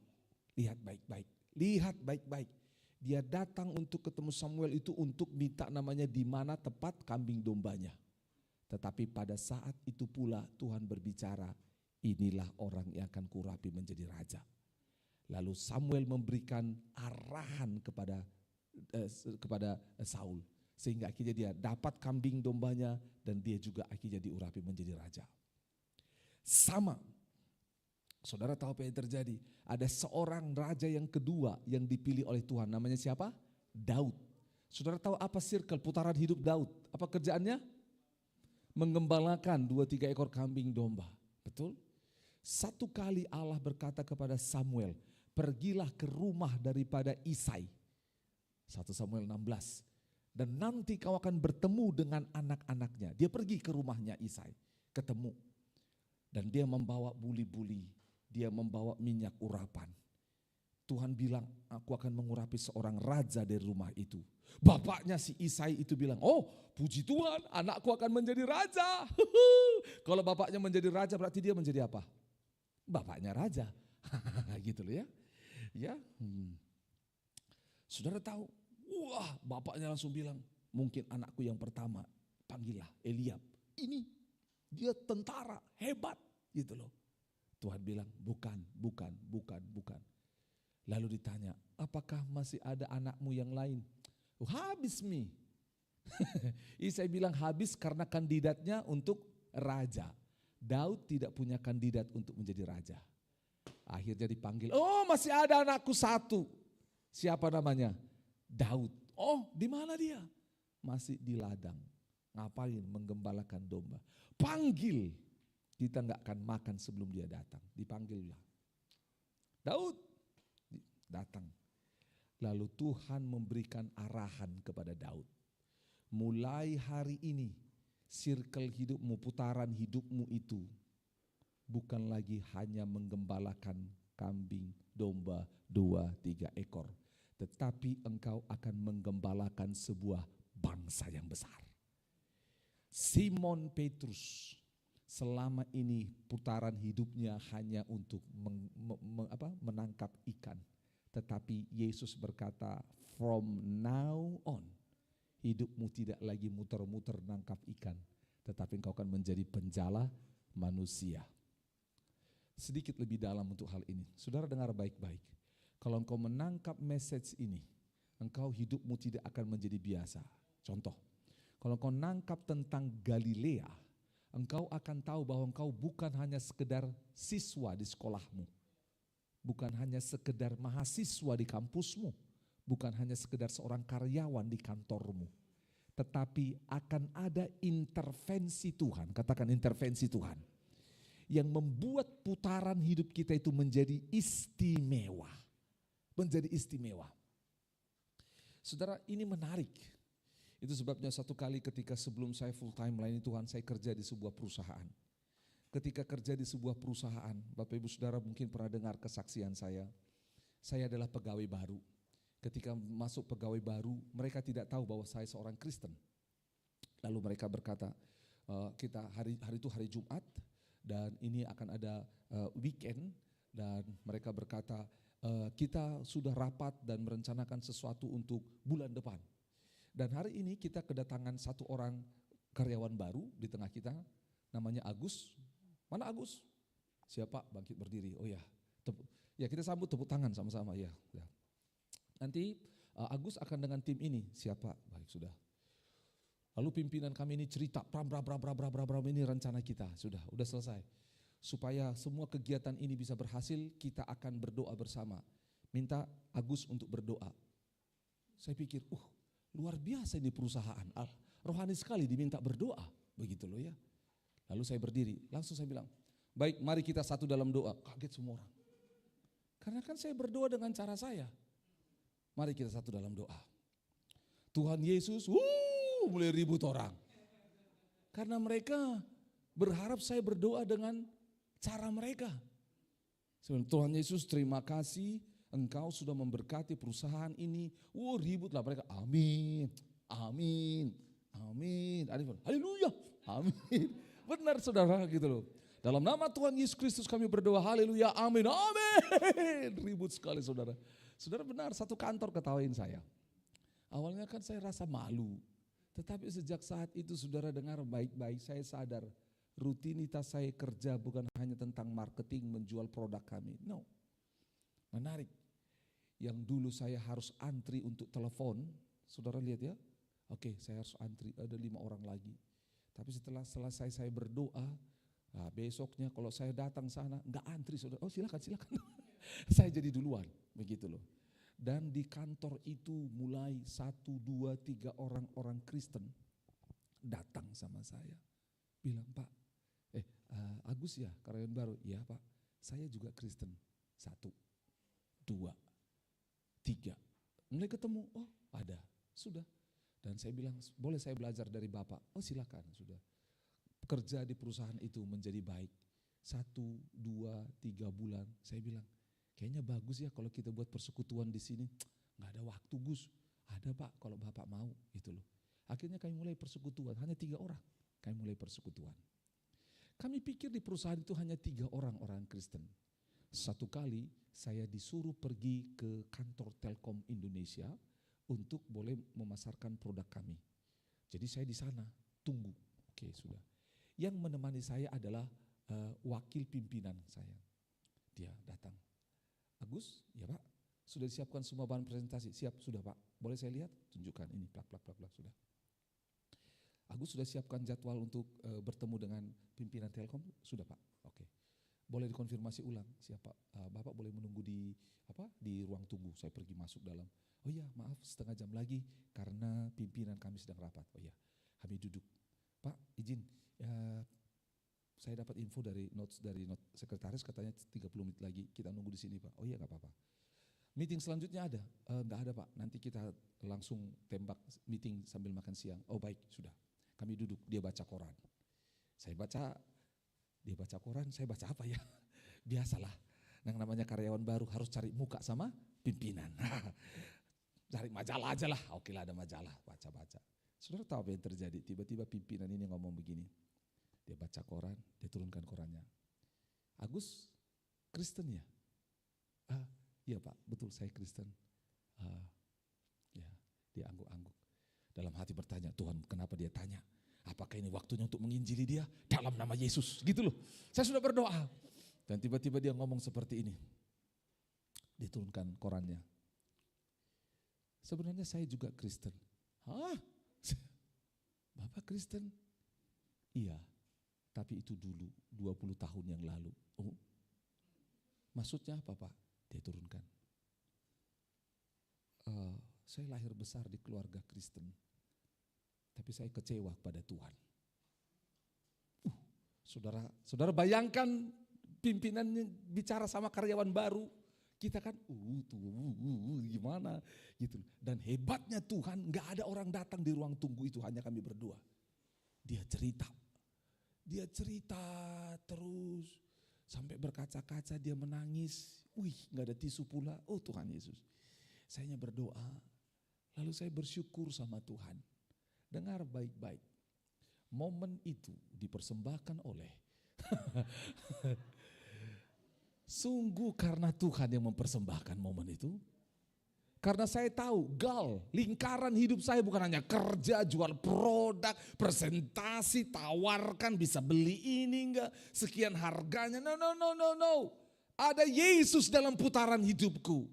lihat baik-baik, lihat baik-baik. Dia datang untuk ketemu Samuel itu untuk minta namanya di mana tempat kambing dombanya. Tetapi pada saat itu pula Tuhan berbicara, inilah orang yang akan kurapi menjadi raja. Lalu Samuel memberikan arahan kepada Saul. Sehingga akhirnya dia dapat kambing dombanya dan dia juga akhirnya diurapi menjadi raja. Sama. Saudara tahu apa yang terjadi? Ada seorang raja yang kedua yang dipilih oleh Tuhan. Namanya siapa? Daud. Saudara tahu apa circle putaran hidup Daud? Apa kerjaannya? Menggembalakan 2-3 ekor kambing domba. Betul? Satu kali Allah berkata kepada Samuel, pergilah ke rumah daripada Isai. 1 Samuel 16. Dan nanti kau akan bertemu dengan anak-anaknya. Dia pergi ke rumahnya Isai, ketemu. Dan dia membawa buli-buli. Dia membawa minyak urapan. Tuhan bilang, aku akan mengurapi seorang raja dari rumah itu. Bapaknya si Isai itu bilang, oh puji Tuhan anakku akan menjadi raja. Kalau bapaknya menjadi raja berarti dia menjadi apa? Bapaknya raja. Gitu loh ya. Ya. Saudara tahu, wah bapaknya langsung bilang, mungkin anakku yang pertama, panggillah Eliab. Ini dia tentara hebat gitu loh. Tuhan bilang bukan. Lalu ditanya, apakah masih ada anakmu yang lain? Oh, habis mi. Isai bilang habis karena kandidatnya untuk raja. Daud tidak punya kandidat untuk menjadi raja. Akhirnya dipanggil, oh masih ada anakku satu. Siapa namanya? Daud. Oh di mana dia? Masih di ladang. Ngapain? Menggembalakan domba. Panggil. Kita gak akan makan sebelum dia datang. Dipanggillah. Daud. Datang. Lalu Tuhan memberikan arahan kepada Daud. Mulai hari ini, circle hidupmu, putaran hidupmu itu bukan lagi hanya menggembalakan kambing, domba, 2-3 ekor. Tetapi engkau akan menggembalakan sebuah bangsa yang besar. Simon Petrus selama ini putaran hidupnya hanya untuk menangkap ikan. Tetapi Yesus berkata, from now on, hidupmu tidak lagi muter-muter nangkap ikan, tetapi engkau akan menjadi penjala manusia. Sedikit lebih dalam untuk hal ini. Saudara dengar baik-baik. Kalau engkau menangkap message ini, engkau hidupmu tidak akan menjadi biasa. Contoh, kalau engkau nangkap tentang Galilea, engkau akan tahu bahwa engkau bukan hanya sekedar siswa di sekolahmu. Bukan hanya sekedar mahasiswa di kampusmu. Bukan hanya sekedar seorang karyawan di kantormu. Tetapi akan ada intervensi Tuhan. Katakan intervensi Tuhan. Yang membuat putaran hidup kita itu menjadi istimewa. Menjadi istimewa. Saudara, ini menarik. Itu sebabnya satu kali ketika sebelum saya full time melayani Tuhan, saya kerja di sebuah perusahaan. Ketika kerja di sebuah perusahaan, Bapak Ibu Saudara mungkin pernah dengar kesaksian saya. Saya adalah pegawai baru. Ketika masuk pegawai baru, mereka tidak tahu bahwa saya seorang Kristen. Lalu mereka berkata, kita hari itu hari Jumat, dan ini akan ada weekend, dan mereka berkata kita sudah rapat dan merencanakan sesuatu untuk bulan depan. Dan hari ini kita kedatangan satu orang karyawan baru di tengah kita, namanya Agus. Mana Agus? Siapa? Bangkit berdiri. Oh ya, ya kita sambut, tepuk tangan sama-sama ya. Nanti Agus akan dengan tim ini. Siapa? Baik, sudah. Lalu pimpinan kami ini cerita, ini rencana kita, sudah selesai. Supaya semua kegiatan ini bisa berhasil, kita akan berdoa bersama. Minta Agus untuk berdoa. Saya pikir, luar biasa ini perusahaan. Rohani sekali diminta berdoa, begitu loh ya. Lalu saya berdiri, langsung saya bilang, baik, mari kita satu dalam doa. Kaget semua orang. Karena kan saya berdoa dengan cara saya. Mari kita satu dalam doa. Tuhan Yesus, mulai ribut orang. Karena mereka berharap saya berdoa dengan cara mereka. Tuhan Yesus, terima kasih Engkau sudah memberkati perusahaan ini. Ributlah mereka. Amin, amin, amin. Haleluya, amin. Benar saudara gitu loh. Dalam nama Tuhan Yesus Kristus kami berdoa, haleluya, amin, amin. Ribut sekali saudara. Saudara benar, satu kantor ketawain saya. Awalnya kan saya rasa malu. Tetapi sejak saat itu saudara dengar baik-baik, saya sadar rutinitas saya kerja bukan hanya tentang marketing, menjual produk kami. No, menarik. Yang dulu saya harus antri untuk telepon, saudara lihat ya. Oke, saya harus antri, ada 5 orang lagi. Tapi setelah selesai saya berdoa, besoknya kalau saya datang sana, enggak antri saudara. Oh silakan. Saya jadi duluan, begitu loh. Dan di kantor itu mulai 1, 2, 3 orang Kristen datang sama saya. Bilang, Pak, Agus ya karyawan baru? Iya Pak, saya juga Kristen. 1, 2, 3. Mulai ketemu, oh ada, sudah. Dan saya bilang, boleh saya belajar dari Bapak? Oh silakan, sudah. Kerja di perusahaan itu menjadi baik. 1, 2, 3 bulan, saya bilang, kayaknya bagus ya kalau kita buat persekutuan di sini. Nggak ada waktu Gus. Ada Pak kalau Bapak mau gitu loh. Akhirnya kami mulai persekutuan, hanya 3 orang. Kami mulai persekutuan. Kami pikir di perusahaan itu hanya 3 orang Kristen. Satu kali saya disuruh pergi ke kantor Telkom Indonesia untuk boleh memasarkan produk kami. Jadi saya di sana tunggu. Oke sudah. Yang menemani saya adalah wakil pimpinan saya. Dia datang. Agus, ya Pak, sudah disiapkan semua bahan presentasi? Siap, sudah Pak. Boleh saya lihat? Tunjukkan ini, plak, sudah. Agus sudah siapkan jadwal untuk bertemu dengan pimpinan Telkom? Sudah Pak, oke. Boleh dikonfirmasi ulang, siapa? Bapak boleh menunggu di ruang tunggu, saya pergi masuk dalam. Oh iya, maaf setengah jam lagi karena pimpinan kami sedang rapat. Oh iya, kami duduk. Pak, izin, saya dapat info dari notes sekretaris katanya 30 menit lagi kita nunggu di sini Pak. Oh iya nggak apa-apa. Meeting selanjutnya ada? Nggak ada Pak. Nanti kita langsung tembak meeting sambil makan siang. Oh baik sudah. Kami duduk. Dia baca koran. Saya baca. Dia baca koran. Saya baca apa ya? Biasalah. Yang namanya karyawan baru harus cari muka sama pimpinan. Cari majalah aja lah. Oke lah ada majalah. Baca. Saudara tahu apa yang terjadi? Tiba-tiba pimpinan ini ngomong begini. Dia baca koran, dia turunkan korannya. Agus, Kristen ya? Iya Pak, betul saya Kristen. Ya, dia angguk-angguk. Dalam hati bertanya, Tuhan kenapa dia tanya? Apakah ini waktunya untuk menginjili dia? Dalam nama Yesus, gitu loh. Saya sudah berdoa. Dan tiba-tiba dia ngomong seperti ini. Dia turunkan korannya. Sebenarnya saya juga Kristen. Hah? Bapak Kristen? Iya. Tapi itu dulu 20 tahun yang lalu. Oh, maksudnya apa Pak? Dia turunkan. Saya lahir besar di keluarga Kristen. Tapi saya kecewa pada Tuhan. Saudara bayangkan pimpinannya bicara sama karyawan baru. Kita kan gimana gitu. Dan hebatnya Tuhan gak ada orang datang di ruang tunggu itu, hanya kami berdua. Dia cerita terus sampai berkaca-kaca dia menangis. Gak ada tisu pula. Oh Tuhan Yesus. Saya hanya berdoa. Lalu saya bersyukur sama Tuhan. Dengar baik-baik. Momen itu dipersembahkan oleh Sungguh karena Tuhan yang mempersembahkan momen itu. Karena saya tahu, lingkaran hidup saya bukan hanya kerja, jual produk, presentasi, tawarkan, bisa beli ini enggak, sekian harganya. No. Ada Yesus dalam putaran hidupku.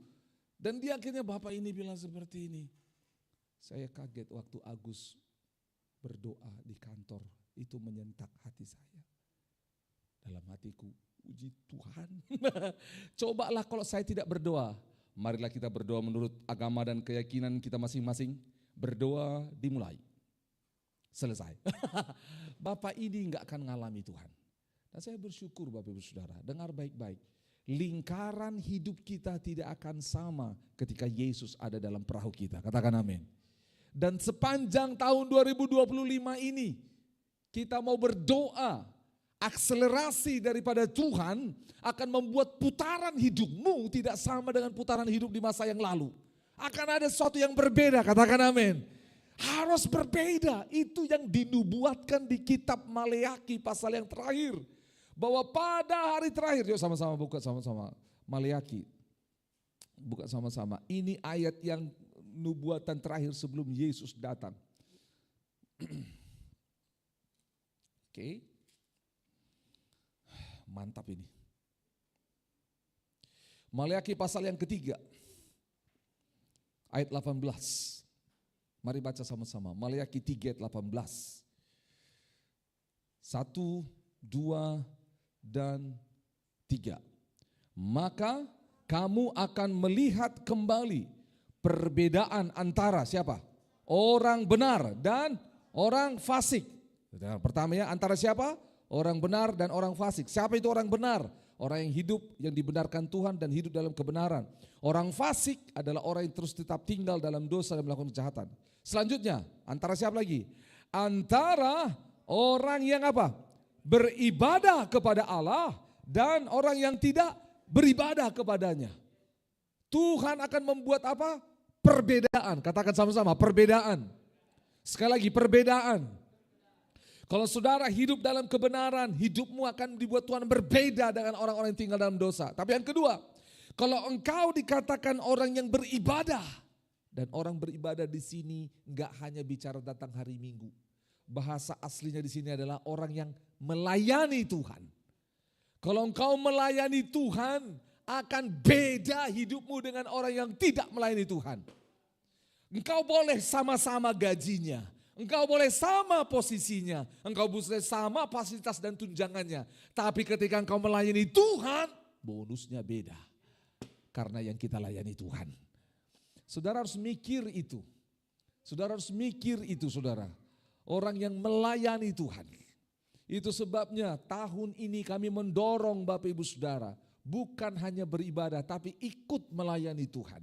Dan dia akhirnya Bapak ini bilang seperti ini. Saya kaget waktu Agus berdoa di kantor, itu menyentak hati saya. Dalam hatiku, puji Tuhan. Cobalah kalau saya tidak berdoa. Marilah kita berdoa menurut agama dan keyakinan kita masing-masing. Berdoa dimulai. Selesai. Bapak ini enggak akan ngalami Tuhan. Dan saya bersyukur Bapak Ibu Saudara, dengar baik-baik. Lingkaran hidup kita tidak akan sama ketika Yesus ada dalam perahu kita. Katakan amin. Dan sepanjang tahun 2025 ini kita mau berdoa. Akselerasi daripada Tuhan akan membuat putaran hidupmu tidak sama dengan putaran hidup di masa yang lalu. Akan ada sesuatu yang berbeda, katakan amin. Harus berbeda, itu yang dinubuatkan di kitab Maleakhi pasal yang terakhir. Bahwa pada hari terakhir, yuk sama-sama buka sama-sama Maleakhi. Buka sama-sama, ini ayat yang nubuatan terakhir sebelum Yesus datang. Oke. Mantap ini. Maleakhi pasal yang ketiga. Ayat 18. Mari baca sama-sama. Maleakhi 3 ayat 18. 1, 2, dan 3. Maka kamu akan melihat kembali perbedaan antara siapa? Orang benar dan orang fasik. Pertama ya, antara siapa? Orang benar dan orang fasik. Siapa itu orang benar? Orang yang hidup, yang dibenarkan Tuhan dan hidup dalam kebenaran. Orang fasik adalah orang yang terus tetap tinggal dalam dosa dan melakukan kejahatan. Selanjutnya, antara siapa lagi? Antara orang yang apa? Beribadah kepada Allah dan orang yang tidak beribadah kepadanya. Tuhan akan membuat apa? Perbedaan. Katakan sama-sama, perbedaan. Sekali lagi, perbedaan. Kalau saudara hidup dalam kebenaran, hidupmu akan dibuat Tuhan berbeda dengan orang-orang yang tinggal dalam dosa. Tapi yang kedua, kalau engkau dikatakan orang yang beribadah, dan orang beribadah di sini enggak hanya bicara tentang hari Minggu. Bahasa aslinya di sini adalah orang yang melayani Tuhan. Kalau engkau melayani Tuhan, akan beda hidupmu dengan orang yang tidak melayani Tuhan. Engkau boleh sama-sama gajinya. Engkau boleh sama posisinya, engkau boleh sama fasilitas dan tunjangannya. Tapi ketika engkau melayani Tuhan, bonusnya beda. Karena yang kita layani Tuhan. Saudara harus mikir itu. Saudara harus mikir itu saudara. Orang yang melayani Tuhan. Itu sebabnya tahun ini kami mendorong Bapak Ibu Saudara. Bukan hanya beribadah tapi ikut melayani Tuhan.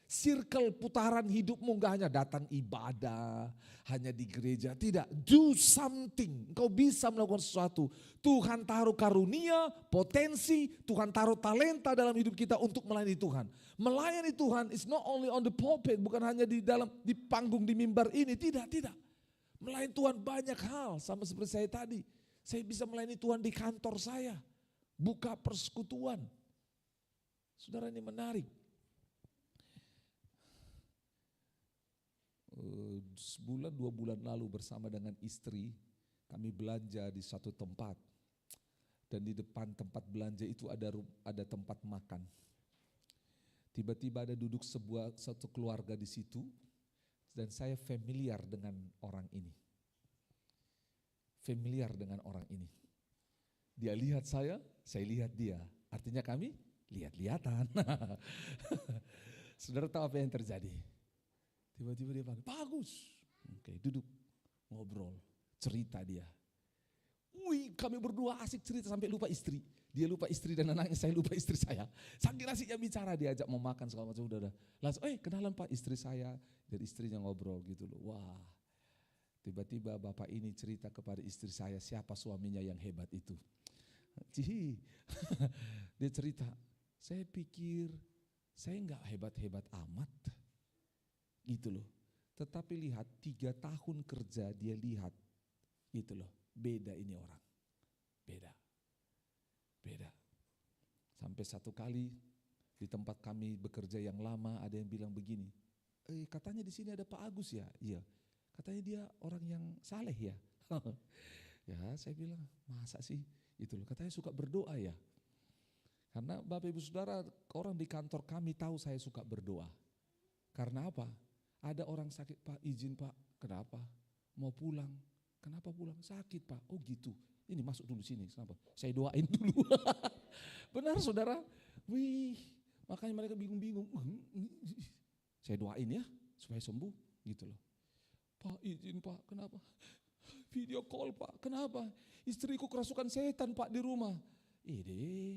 Circle putaran hidupmu enggak hanya datang ibadah, hanya di gereja. Tidak, do something. Engkau bisa melakukan sesuatu. Tuhan taruh karunia, potensi, Tuhan taruh talenta dalam hidup kita untuk melayani Tuhan. Melayani Tuhan is not only on the pulpit, bukan hanya di panggung di mimbar ini. Tidak. Melayani Tuhan banyak hal, sama seperti saya tadi. Saya bisa melayani Tuhan di kantor saya. Buka persekutuan. Saudara, ini menarik. Sebulan 2 bulan lalu bersama dengan istri kami belanja di satu tempat dan di depan tempat belanja itu ada tempat makan. Tiba-tiba ada duduk satu keluarga di situ dan saya familiar dengan orang ini. Familiar dengan orang ini. Dia lihat saya lihat dia. Artinya kami lihat-lihatan. Saudara tahu apa yang terjadi? Tiba-tiba dia panggil, bagus. Oke, duduk, ngobrol, cerita dia. Wih, kami berdua asik cerita sampai lupa istri. Dia lupa istri dan anaknya, saya lupa istri saya. Saking asiknya bicara, diajak mau makan segala macam, udah. Langsung, kenalan Pak, istri saya. Dan istrinya ngobrol gitu loh. Wah, tiba-tiba bapak ini cerita kepada istri saya, siapa suaminya yang hebat itu. Cihi, dia cerita, saya pikir saya enggak hebat-hebat amat. Gitu loh. Tetapi lihat 3 tahun kerja dia lihat. Gitu loh. Beda ini orang. Beda. Beda. Sampai satu kali di tempat kami bekerja yang lama ada yang bilang begini, katanya di sini ada Pak Agus ya? Iya. Katanya dia orang yang saleh ya? Ya saya bilang, masa sih? Itu loh, katanya suka berdoa ya? Karena Bapak Ibu Saudara, orang di kantor kami tahu saya suka berdoa. Karena apa? Ada orang sakit, Pak izin Pak, kenapa? Mau pulang, kenapa pulang? Sakit Pak, oh gitu. Ini masuk dulu sini, kenapa? Saya doain dulu. Benar saudara? Wih, makanya mereka bingung-bingung. Saya doain ya, supaya sembuh gitu loh. Pak izin Pak, kenapa? Video call Pak, kenapa? Istriku kerasukan setan Pak di rumah.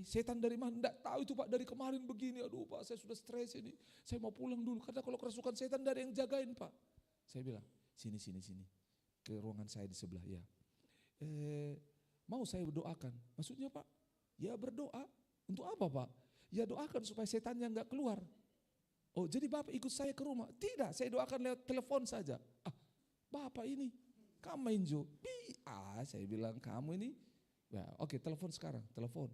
Setan dari mana? Enggak tahu itu Pak, dari kemarin begini. Aduh Pak, saya sudah stres ini. Saya mau pulang dulu, karena kalau kerasukan setan dari yang jagain Pak. Saya bilang, sini. Ke ruangan saya di sebelah ya. Mau saya berdoakan? Maksudnya Pak? Ya berdoa. Untuk apa Pak? Ya doakan supaya setannya enggak keluar. Oh jadi Bapak ikut saya ke rumah? Tidak, saya doakan lewat telepon saja. Bapak ini, kamu main jo. Saya bilang kamu ini. Ya, oke, telepon sekarang, telepon.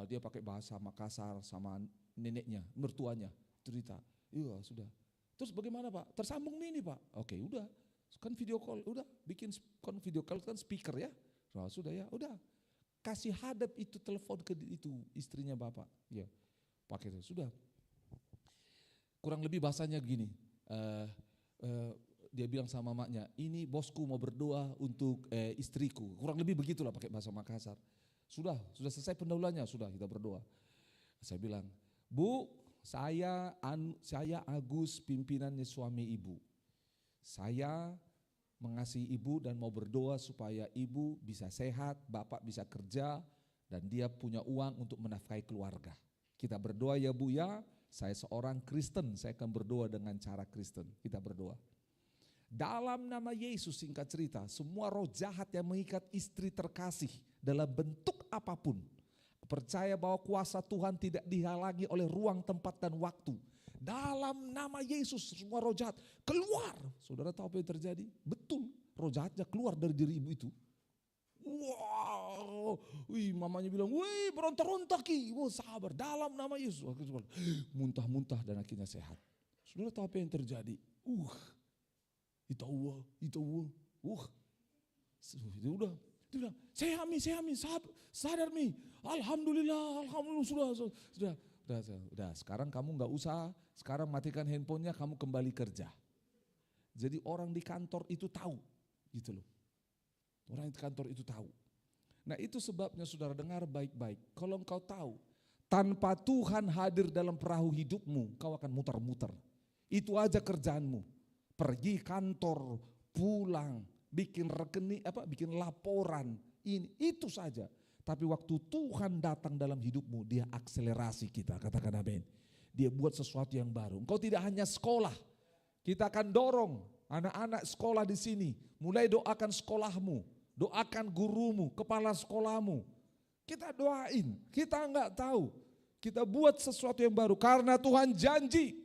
Dia pakai bahasa Makassar sama neneknya, mertuanya, cerita. Iya sudah. Terus bagaimana Pak? Tersambung ini Pak. Oke udah, kan video call, udah bikin kan video call kan speaker ya. Nah, sudah ya, udah. Kasih hadap itu telepon ke itu istrinya Bapak. Ya, pakai itu sudah. Kurang lebih bahasanya gini. Dia bilang sama maknya, ini bosku mau berdoa untuk istriku. Kurang lebih begitulah pakai bahasa Makassar. Sudah selesai pendahuluannya, sudah kita berdoa. Saya bilang, Bu, saya Agus, pimpinannya suami ibu. Saya mengasihi ibu dan mau berdoa supaya ibu bisa sehat, bapak bisa kerja, dan dia punya uang untuk menafkahi keluarga. Kita berdoa ya Bu ya, saya seorang Kristen, saya akan berdoa dengan cara Kristen. Kita berdoa. Dalam nama Yesus singkat cerita, semua roh jahat yang mengikat istri terkasih dalam bentuk apapun, percaya bahwa kuasa Tuhan tidak dihalangi oleh ruang, tempat dan waktu. Dalam nama Yesus semua roh jahat keluar. Saudara tahu apa yang terjadi? Betul, roh jahatnya keluar dari diri ibu itu. Wow, mamanya bilang, wih berontak-ontak ki, sabar dalam nama Yesus. Muntah-muntah dan akhirnya sehat. Saudara tahu apa yang terjadi? Itu udah. Dia bilang, saya amin, sadar mi. Alhamdulillah, sudah. Sekarang kamu nggak usah, sekarang matikan handphonenya, kamu kembali kerja. Jadi orang di kantor itu tahu, gitu loh. Orang di kantor itu tahu. Nah itu sebabnya saudara dengar baik-baik. Kalau engkau tahu, tanpa Tuhan hadir dalam perahu hidupmu, kau akan muter-muter. Itu aja kerjaanmu. Pergi kantor, pulang, bikin rekening, bikin laporan, itu saja. Tapi waktu Tuhan datang dalam hidupmu, dia akselerasi kita, katakan amin. Dia buat sesuatu yang baru. Engkau tidak hanya sekolah, kita akan dorong anak-anak sekolah di sini. Mulai doakan sekolahmu, doakan gurumu, kepala sekolahmu. Kita doain, kita enggak tahu. Kita buat sesuatu yang baru karena Tuhan janji.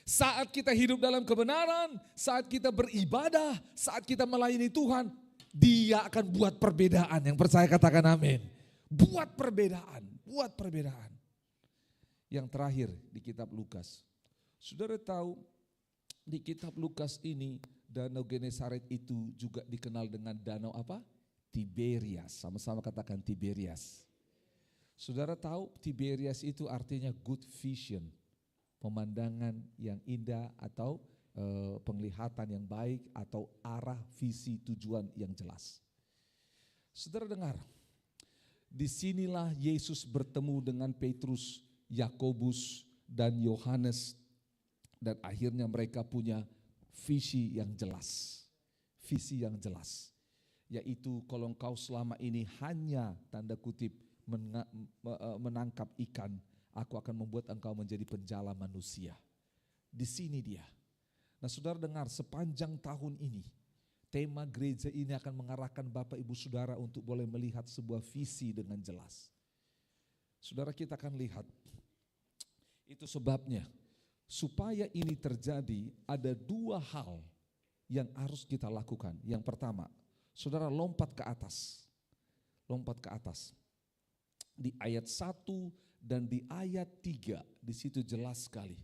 Saat kita hidup dalam kebenaran, saat kita beribadah, saat kita melayani Tuhan, Dia akan buat perbedaan. Yang percaya katakan amin. Buat perbedaan. Yang terakhir di kitab Lukas. Saudara tahu di kitab Lukas ini Danau Genesaret itu juga dikenal dengan danau apa? Tiberias. Sama-sama katakan Tiberias. Saudara tahu Tiberias itu artinya good vision. Pemandangan yang indah atau penglihatan yang baik atau arah visi tujuan yang jelas. Saudara dengar, disinilah Yesus bertemu dengan Petrus, Yakobus dan Yohanes dan akhirnya mereka punya visi yang jelas. Visi yang jelas, yaitu kalau engkau selama ini hanya tanda kutip menangkap ikan, aku akan membuat engkau menjadi penjala manusia. Di sini dia. Nah saudara dengar, sepanjang tahun ini tema gereja ini akan mengarahkan Bapak Ibu Saudara untuk boleh melihat sebuah visi dengan jelas. Saudara kita akan lihat, itu sebabnya supaya ini terjadi ada dua hal yang harus kita lakukan. Yang pertama, saudara lompat ke atas. Lompat ke atas. di ayat 1 dan di ayat 3, di situ jelas sekali.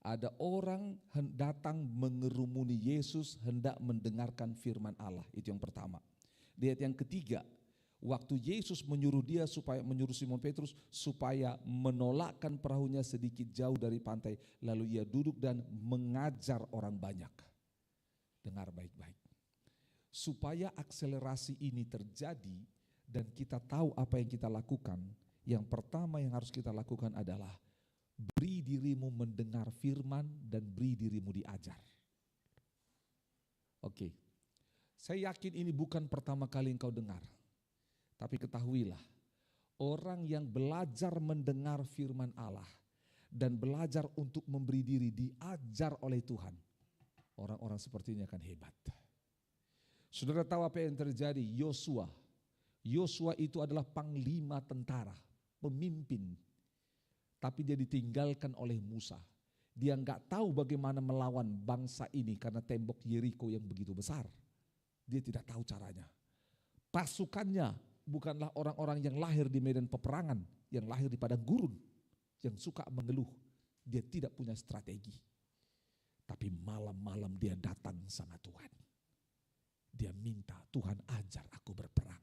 Ada orang datang mengerumuni Yesus hendak mendengarkan firman Allah, itu yang pertama. Di ayat yang ketiga, waktu Yesus menyuruh Simon Petrus supaya menolakkan perahunya sedikit jauh dari pantai, lalu ia duduk dan mengajar orang banyak. Dengar baik-baik. Supaya akselerasi ini terjadi dan kita tahu apa yang kita lakukan, yang pertama yang harus kita lakukan adalah beri dirimu mendengar firman dan beri dirimu diajar. Oke, saya yakin ini bukan pertama kali engkau dengar. Tapi ketahuilah, orang yang belajar mendengar firman Allah dan belajar untuk memberi diri diajar oleh Tuhan, orang-orang seperti ini akan hebat. Saudara tahu apa yang terjadi? Yosua itu adalah panglima tentara, pemimpin. Tapi dia ditinggalkan oleh Musa. Dia enggak tahu bagaimana melawan bangsa ini karena tembok Yeriko yang begitu besar. Dia tidak tahu caranya. Pasukannya bukanlah orang-orang yang lahir di medan peperangan, yang lahir di padang gurun, yang suka mengeluh. Dia tidak punya strategi. Tapi malam-malam dia datang sama Tuhan. Dia minta, Tuhan ajar aku berperang.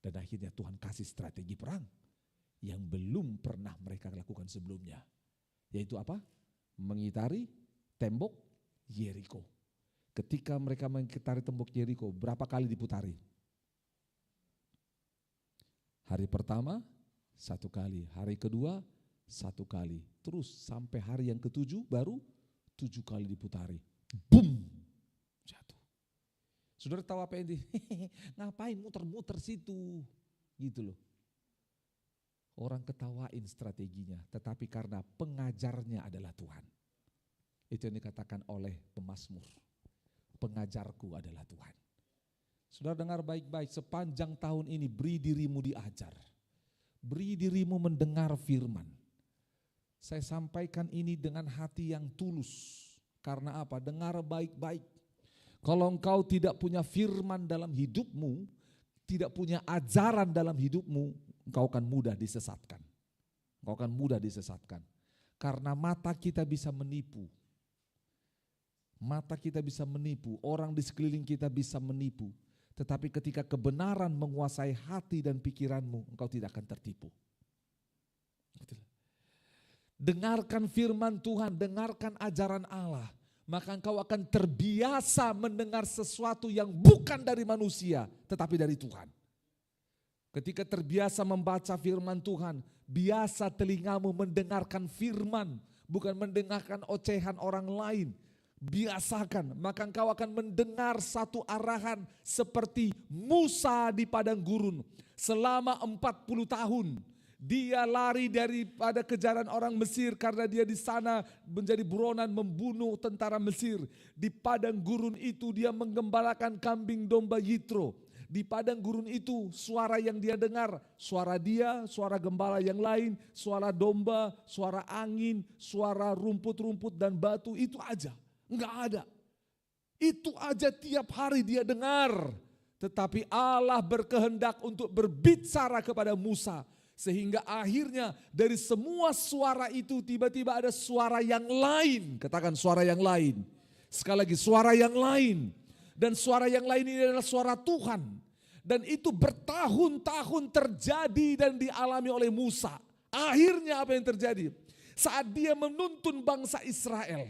Dan akhirnya Tuhan kasih strategi perang yang belum pernah mereka lakukan sebelumnya. Yaitu apa? Mengitari tembok Yeriko. Ketika mereka mengitari tembok Yeriko, berapa kali diputari? Hari pertama 1 kali, hari kedua 1 kali. Terus sampai hari yang ke-7 baru 7 kali diputari. Boom! Jatuh. Saudara tahu apa yang ngapain muter-muter situ? Gitu loh. Orang ketawain strateginya, tetapi karena pengajarnya adalah Tuhan. Itu yang dikatakan oleh pemazmur. Pengajarku adalah Tuhan. Saudara dengar baik-baik, sepanjang tahun ini beri dirimu diajar. Beri dirimu mendengar firman. Saya sampaikan ini dengan hati yang tulus. Karena apa? Dengar baik-baik. Kalau engkau tidak punya firman dalam hidupmu, tidak punya ajaran dalam hidupmu, engkau akan mudah disesatkan. Engkau akan mudah disesatkan. Karena mata kita bisa menipu. Mata kita bisa menipu, orang di sekeliling kita bisa menipu. Tetapi ketika kebenaran menguasai hati dan pikiranmu, engkau tidak akan tertipu. Dengarkan firman Tuhan, dengarkan ajaran Allah. Maka engkau akan terbiasa mendengar sesuatu yang bukan dari manusia, tetapi dari Tuhan. Ketika terbiasa membaca firman Tuhan, biasa telingamu mendengarkan firman, bukan mendengarkan ocehan orang lain. Biasakan, maka engkau akan mendengar satu arahan seperti Musa di padang gurun. Selama 40 tahun dia lari daripada kejaran orang Mesir karena dia di sana menjadi buronan membunuh tentara Mesir. Di padang gurun itu dia menggembalakan kambing domba Yitro. Di padang gurun itu suara yang dia dengar, suara dia, suara gembala yang lain, suara domba, suara angin, suara rumput-rumput dan batu, itu aja. Enggak ada. Itu aja tiap hari dia dengar. Tetapi Allah berkehendak untuk berbicara kepada Musa. Sehingga akhirnya dari semua suara itu tiba-tiba ada suara yang lain. Katakan suara yang lain. Sekali lagi suara yang lain. Dan suara yang lain ini adalah suara Tuhan. Dan itu bertahun-tahun terjadi dan dialami oleh Musa. Akhirnya apa yang terjadi? Saat dia menuntun bangsa Israel.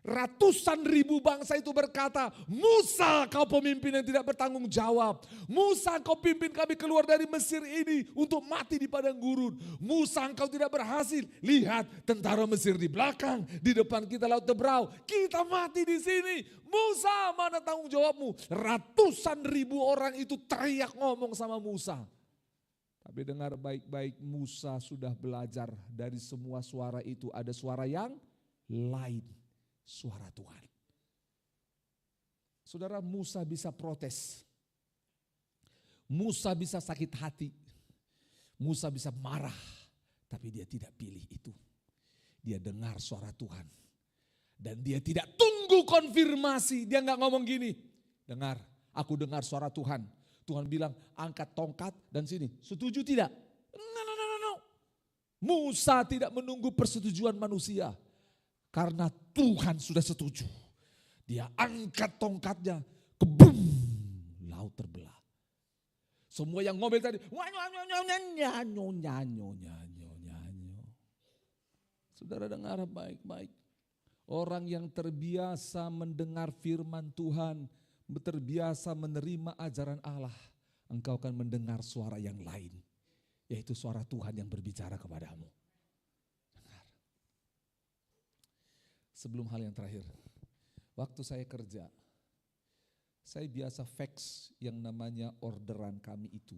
Ratusan ribu bangsa itu berkata, Musa kau pemimpin yang tidak bertanggung jawab. Musa kau pimpin kami keluar dari Mesir ini untuk mati di padang gurun. Musa engkau tidak berhasil. Lihat tentara Mesir di belakang, di depan kita laut Tebrau. Kita mati di sini. Musa mana tanggung jawabmu? Ratusan ribu orang itu teriak ngomong sama Musa. Tapi dengar baik-baik, Musa sudah belajar dari semua suara itu. Ada suara yang lain. Suara Tuhan. Saudara, Musa bisa protes. Musa bisa sakit hati. Musa bisa marah. Tapi dia tidak pilih itu. Dia dengar suara Tuhan. Dan dia tidak tunggu konfirmasi. Dia nggak ngomong gini. Dengar, aku dengar suara Tuhan. Tuhan bilang angkat tongkat dan sini. Setuju tidak? Musa tidak menunggu persetujuan manusia. Karena Tuhan sudah setuju. Dia angkat tongkatnya, kebum, laut terbelah. Semua yang ngomel tadi, nyanyo. Saudara dengar baik-baik. Orang yang terbiasa mendengar firman Tuhan, terbiasa menerima ajaran Allah, engkau akan mendengar suara yang lain. Yaitu suara Tuhan yang berbicara kepadamu. Dengar. Sebelum hal yang terakhir, waktu saya kerja, saya biasa fax yang namanya orderan kami itu.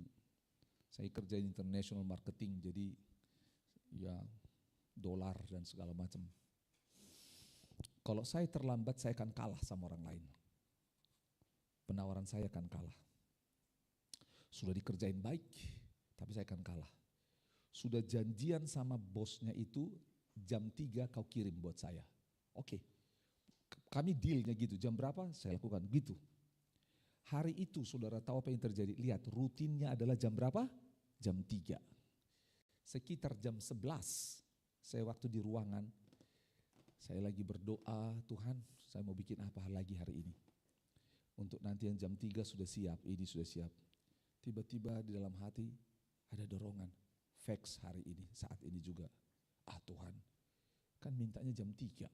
Saya kerja di international marketing, jadi ya dolar dan segala macam. Kalau saya terlambat, saya akan kalah sama orang lain. Penawaran saya akan kalah. Sudah dikerjain baik, tapi saya akan kalah. Sudah janjian sama bosnya itu, jam 3 kau kirim buat saya. Oke, kami dealnya gitu, jam berapa saya lakukan gitu. Hari itu saudara tahu apa yang terjadi? Lihat, rutinnya adalah jam berapa? Jam 3. Sekitar jam 11, saya waktu di ruangan, saya lagi berdoa, Tuhan saya mau bikin apa lagi hari ini. Untuk nanti yang jam 3 sudah siap, ini sudah siap. Tiba-tiba di dalam hati ada dorongan, fax hari ini, saat ini juga. Ah Tuhan, kan mintanya jam 3.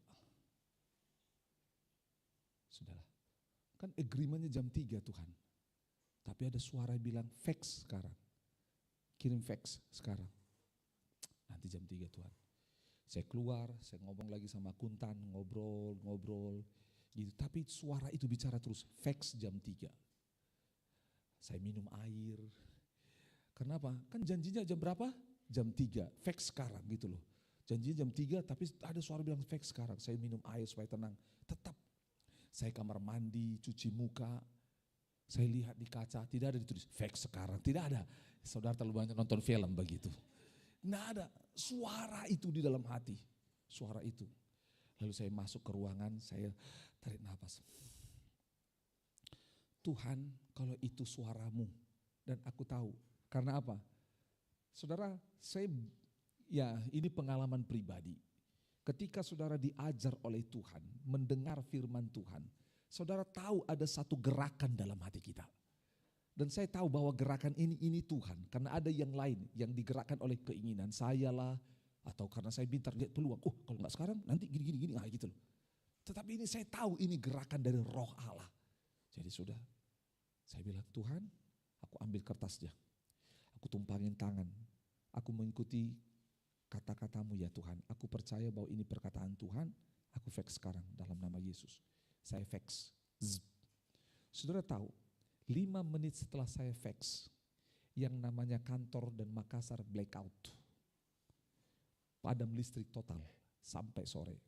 Sudahlah, kan agreementnya jam 3 Tuhan. Tapi ada suara bilang fax sekarang, kirim fax sekarang. Nanti jam 3 Tuhan. Saya keluar, saya ngomong lagi sama akuntan, ngobrol gitu. Tapi suara itu bicara terus, fax jam 3. Saya minum air. Kenapa? Kan janjinya jam berapa? Jam 3, fax sekarang gitu loh. Janjinya jam 3 tapi ada suara bilang fax sekarang. Saya minum air supaya tenang. Tetap saya kamar mandi, cuci muka. Saya lihat di kaca, tidak ada ditulis fax sekarang, tidak ada. Saudara terlalu banyak nonton film begitu. Nggak ada, suara itu di dalam hati, suara itu. Lalu saya masuk ke ruangan, saya tarik nafas. Tuhan, kalau itu suaramu, dan aku tahu, karena apa? Saudara, ini pengalaman pribadi. Ketika saudara diajar oleh Tuhan, mendengar firman Tuhan, saudara tahu ada satu gerakan dalam hati kita. Dan saya tahu bahwa gerakan ini Tuhan, karena ada yang lain yang digerakkan oleh keinginan saya lah, atau karena saya pintar lihat peluang. Oh kalau nggak sekarang nanti gini, gitu loh. Tetapi ini saya tahu ini gerakan dari Roh Allah. Jadi sudah, saya bilang Tuhan, aku ambil kertasnya, aku tumpangin tangan, aku mengikuti kata-katamu ya Tuhan. Aku percaya bahwa ini perkataan Tuhan, aku fax sekarang dalam nama Yesus. Saya fax. Saudara tahu, 5 menit setelah saya fax, yang namanya kantor dan Makassar blackout. Padam listrik total sampai sore.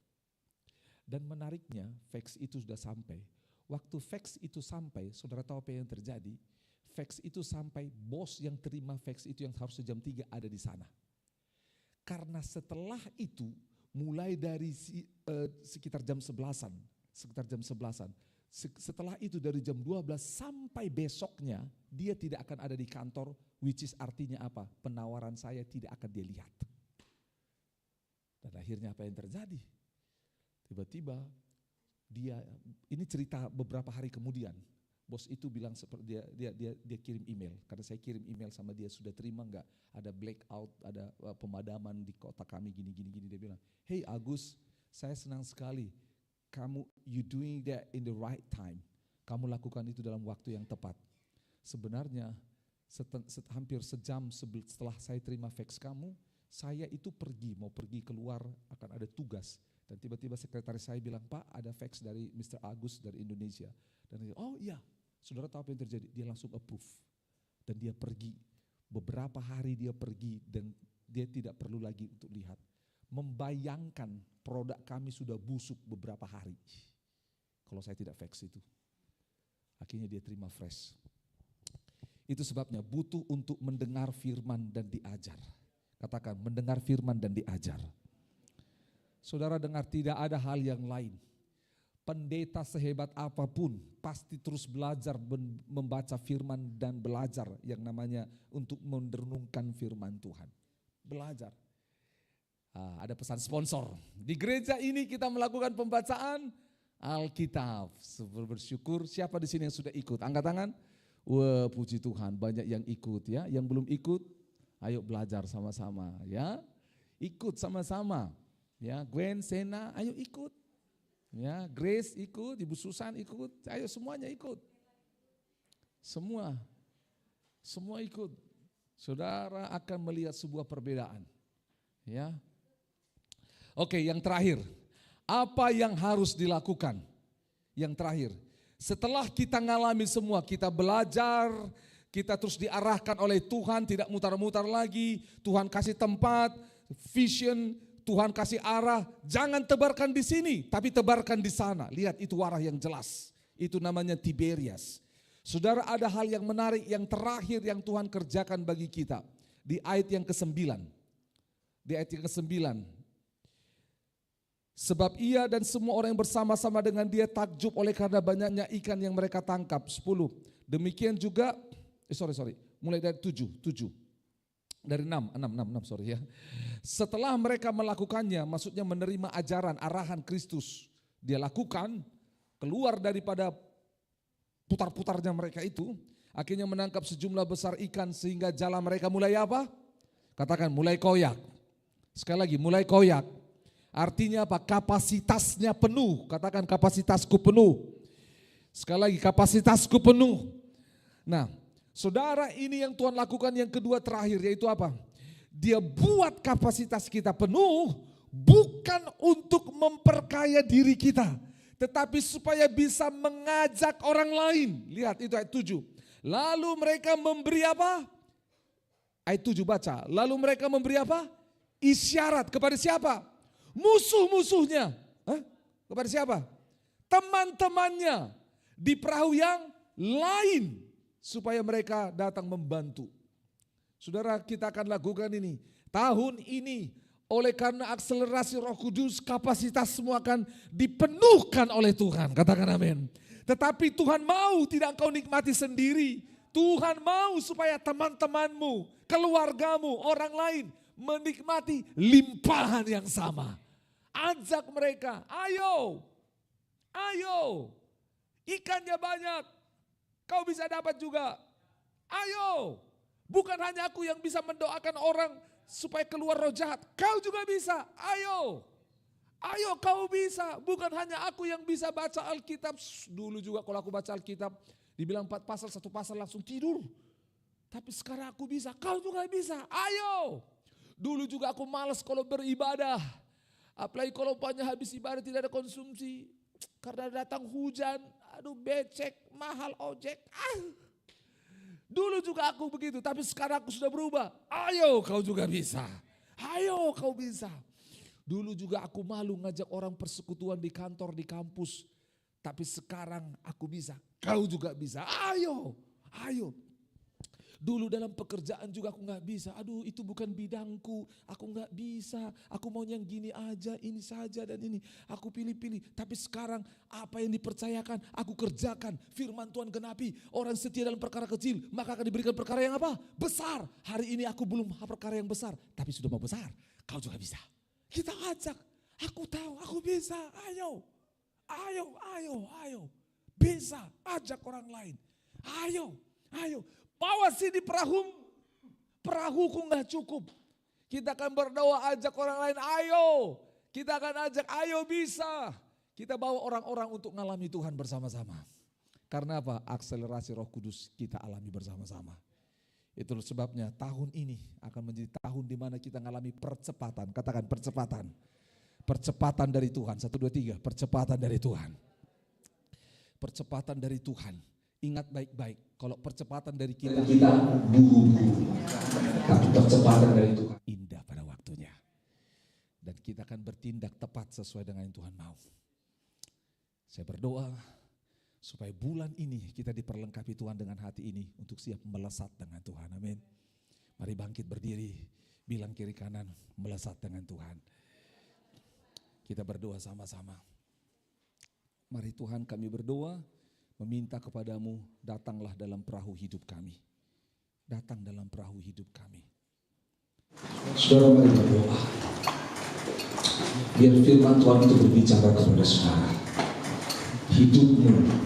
Dan menariknya fax itu sudah sampai. Waktu fax itu sampai, saudara tahu apa yang terjadi? Fax itu sampai, bos yang terima fax itu yang harusnya jam 3 ada di sana. Karena setelah itu, mulai dari sekitar jam 11-an, setelah itu dari jam 12 sampai besoknya, dia tidak akan ada di kantor, which is artinya apa? Penawaran saya tidak akan dia lihat. Dan akhirnya apa yang terjadi? Tiba-tiba ini cerita beberapa hari kemudian, bos itu bilang seperti dia kirim email, karena saya kirim email sama dia, sudah terima enggak? Ada blackout, ada pemadaman di kota kami gini. Dia bilang, hey Agus, saya senang sekali. You doing that in the right time. Kamu lakukan itu dalam waktu yang tepat. Sebenarnya hampir sejam setelah saya terima fax kamu, saya itu mau pergi keluar, akan ada tugas. Dan tiba-tiba sekretaris saya bilang, Pak ada fax dari Mr. Agus dari Indonesia. Dan dia, oh iya, saudara tahu apa yang terjadi? Dia langsung approve. Dan dia pergi, beberapa hari dia pergi dan dia tidak perlu lagi untuk lihat. Membayangkan produk kami sudah busuk beberapa hari. Kalau saya tidak fax itu. Akhirnya dia terima fresh. Itu sebabnya butuh untuk mendengar firman dan diajar. Katakan mendengar firman dan diajar. Saudara dengar, tidak ada hal yang lain. Pendeta sehebat apapun pasti terus belajar membaca firman dan belajar yang namanya untuk merenungkan firman Tuhan. Belajar. Ada pesan sponsor. Di gereja ini kita melakukan pembacaan Alkitab. Bersyukur, siapa di sini yang sudah ikut? Angkat tangan. Wah, puji Tuhan, banyak yang ikut ya. Yang belum ikut, ayo belajar sama-sama ya. Ikut sama-sama. Ya, Gwen, Sena, ayo ikut. Ya, Grace ikut, Ibu Susan ikut. Ayo semuanya ikut. Semua ikut. Saudara akan melihat sebuah perbedaan. Ya. Oke, yang terakhir. Apa yang harus dilakukan? Yang terakhir. Setelah kita ngalami semua, kita belajar, kita terus diarahkan oleh Tuhan, tidak mutar-mutar lagi. Tuhan kasih tempat, vision, Tuhan kasih arah. Jangan tebarkan di sini, tapi tebarkan di sana. Lihat itu arah yang jelas. Itu namanya Tiberias. Saudara, ada hal yang menarik yang terakhir yang Tuhan kerjakan bagi kita. Di ayat yang ke-9. Di ayat yang ke-9. Sebab ia dan semua orang yang bersama-sama dengan dia takjub oleh karena banyaknya ikan yang mereka tangkap. 10. Demikian juga, mulai dari 7. Dari 6, sorry ya. Setelah mereka melakukannya, maksudnya menerima ajaran, arahan Kristus. Dia lakukan, keluar daripada putar-putarnya mereka itu, akhirnya menangkap sejumlah besar ikan sehingga jala mereka mulai apa? Katakan mulai koyak. Sekali lagi mulai koyak. Artinya apa? Kapasitasnya penuh. Katakan kapasitasku penuh. Sekali lagi kapasitasku penuh. Nah, saudara, ini yang Tuhan lakukan yang kedua terakhir, yaitu apa? Dia buat kapasitas kita penuh bukan untuk memperkaya diri kita, tetapi supaya bisa mengajak orang lain. Lihat itu ayat 7. Lalu mereka memberi apa? Ayat 7 baca. Lalu mereka memberi apa? Isyarat kepada siapa? Musuh-musuhnya. Kepada siapa? Teman-temannya di perahu yang lain, supaya mereka datang membantu. Saudara, kita akan lakukan ini. Tahun ini, oleh karena akselerasi Roh Kudus, kapasitas semua akan dipenuhkan oleh Tuhan. Katakan amin. Tetapi Tuhan mau tidak engkau nikmati sendiri. Tuhan mau supaya teman-temanmu, keluargamu, orang lain menikmati limpahan yang sama. Ajak mereka, ayo, ikannya banyak, kau bisa dapat juga. Ayo, bukan hanya aku yang bisa mendoakan orang supaya keluar roh jahat, kau juga bisa. Ayo kau bisa. Bukan hanya aku yang bisa baca Alkitab. Dulu juga kalau aku baca Alkitab, dibilang 4 pasal, 1 pasal langsung tidur. Tapi sekarang aku bisa, kau juga bisa. Ayo. Dulu juga aku malas kalau beribadah. Apalagi kalau banyak habis ibadah tidak ada konsumsi. Karena datang hujan, aduh becek, mahal ojek. Dulu juga aku begitu, tapi sekarang aku sudah berubah. Ayo kau juga bisa. Ayo kau bisa. Dulu juga aku malu ngajak orang persekutuan di kantor, di kampus. Tapi sekarang aku bisa, kau juga bisa. Ayo. Dulu dalam pekerjaan juga aku gak bisa. Aduh, itu bukan bidangku, aku gak bisa. Aku mau yang gini aja, ini saja dan ini. Aku pilih-pilih. Tapi sekarang apa yang dipercayakan, aku kerjakan. Firman Tuhan genapi, orang setia dalam perkara kecil, maka akan diberikan perkara yang apa? Besar. Hari ini aku belum perkara yang besar, tapi sudah mau besar. Kau juga bisa. Kita ajak, aku tahu, aku bisa. Ayo. Bisa, ajak orang lain. Ayo. Bawa sini perahuku gak cukup. Kita akan berdoa, ajak orang lain, ayo. Kita akan ajak, ayo bisa. Kita bawa orang-orang untuk mengalami Tuhan bersama-sama. Karena apa? Akselerasi Roh Kudus kita alami bersama-sama. Itu sebabnya tahun ini akan menjadi tahun di mana kita mengalami percepatan. Katakan percepatan. Percepatan dari Tuhan. 1, 2, 3. Percepatan dari Tuhan. Percepatan dari Tuhan. Ingat baik-baik, kalau percepatan dari kita buru-buru, tapi percepatan dari Tuhan indah pada waktunya. Dan kita akan bertindak tepat sesuai dengan yang Tuhan mau. Saya berdoa supaya bulan ini kita diperlengkapi Tuhan dengan hati ini untuk siap melesat dengan Tuhan. Amin. Mari bangkit berdiri, bilang kiri kanan, melesat dengan Tuhan. Kita berdoa sama-sama. Mari Tuhan, kami berdoa, meminta kepadamu, datanglah dalam perahu hidup kami. Datang dalam perahu hidup kami. Saudara, mari berdoa. Biar firman Tuhan itu berbicara kepada saudara. Hidupmu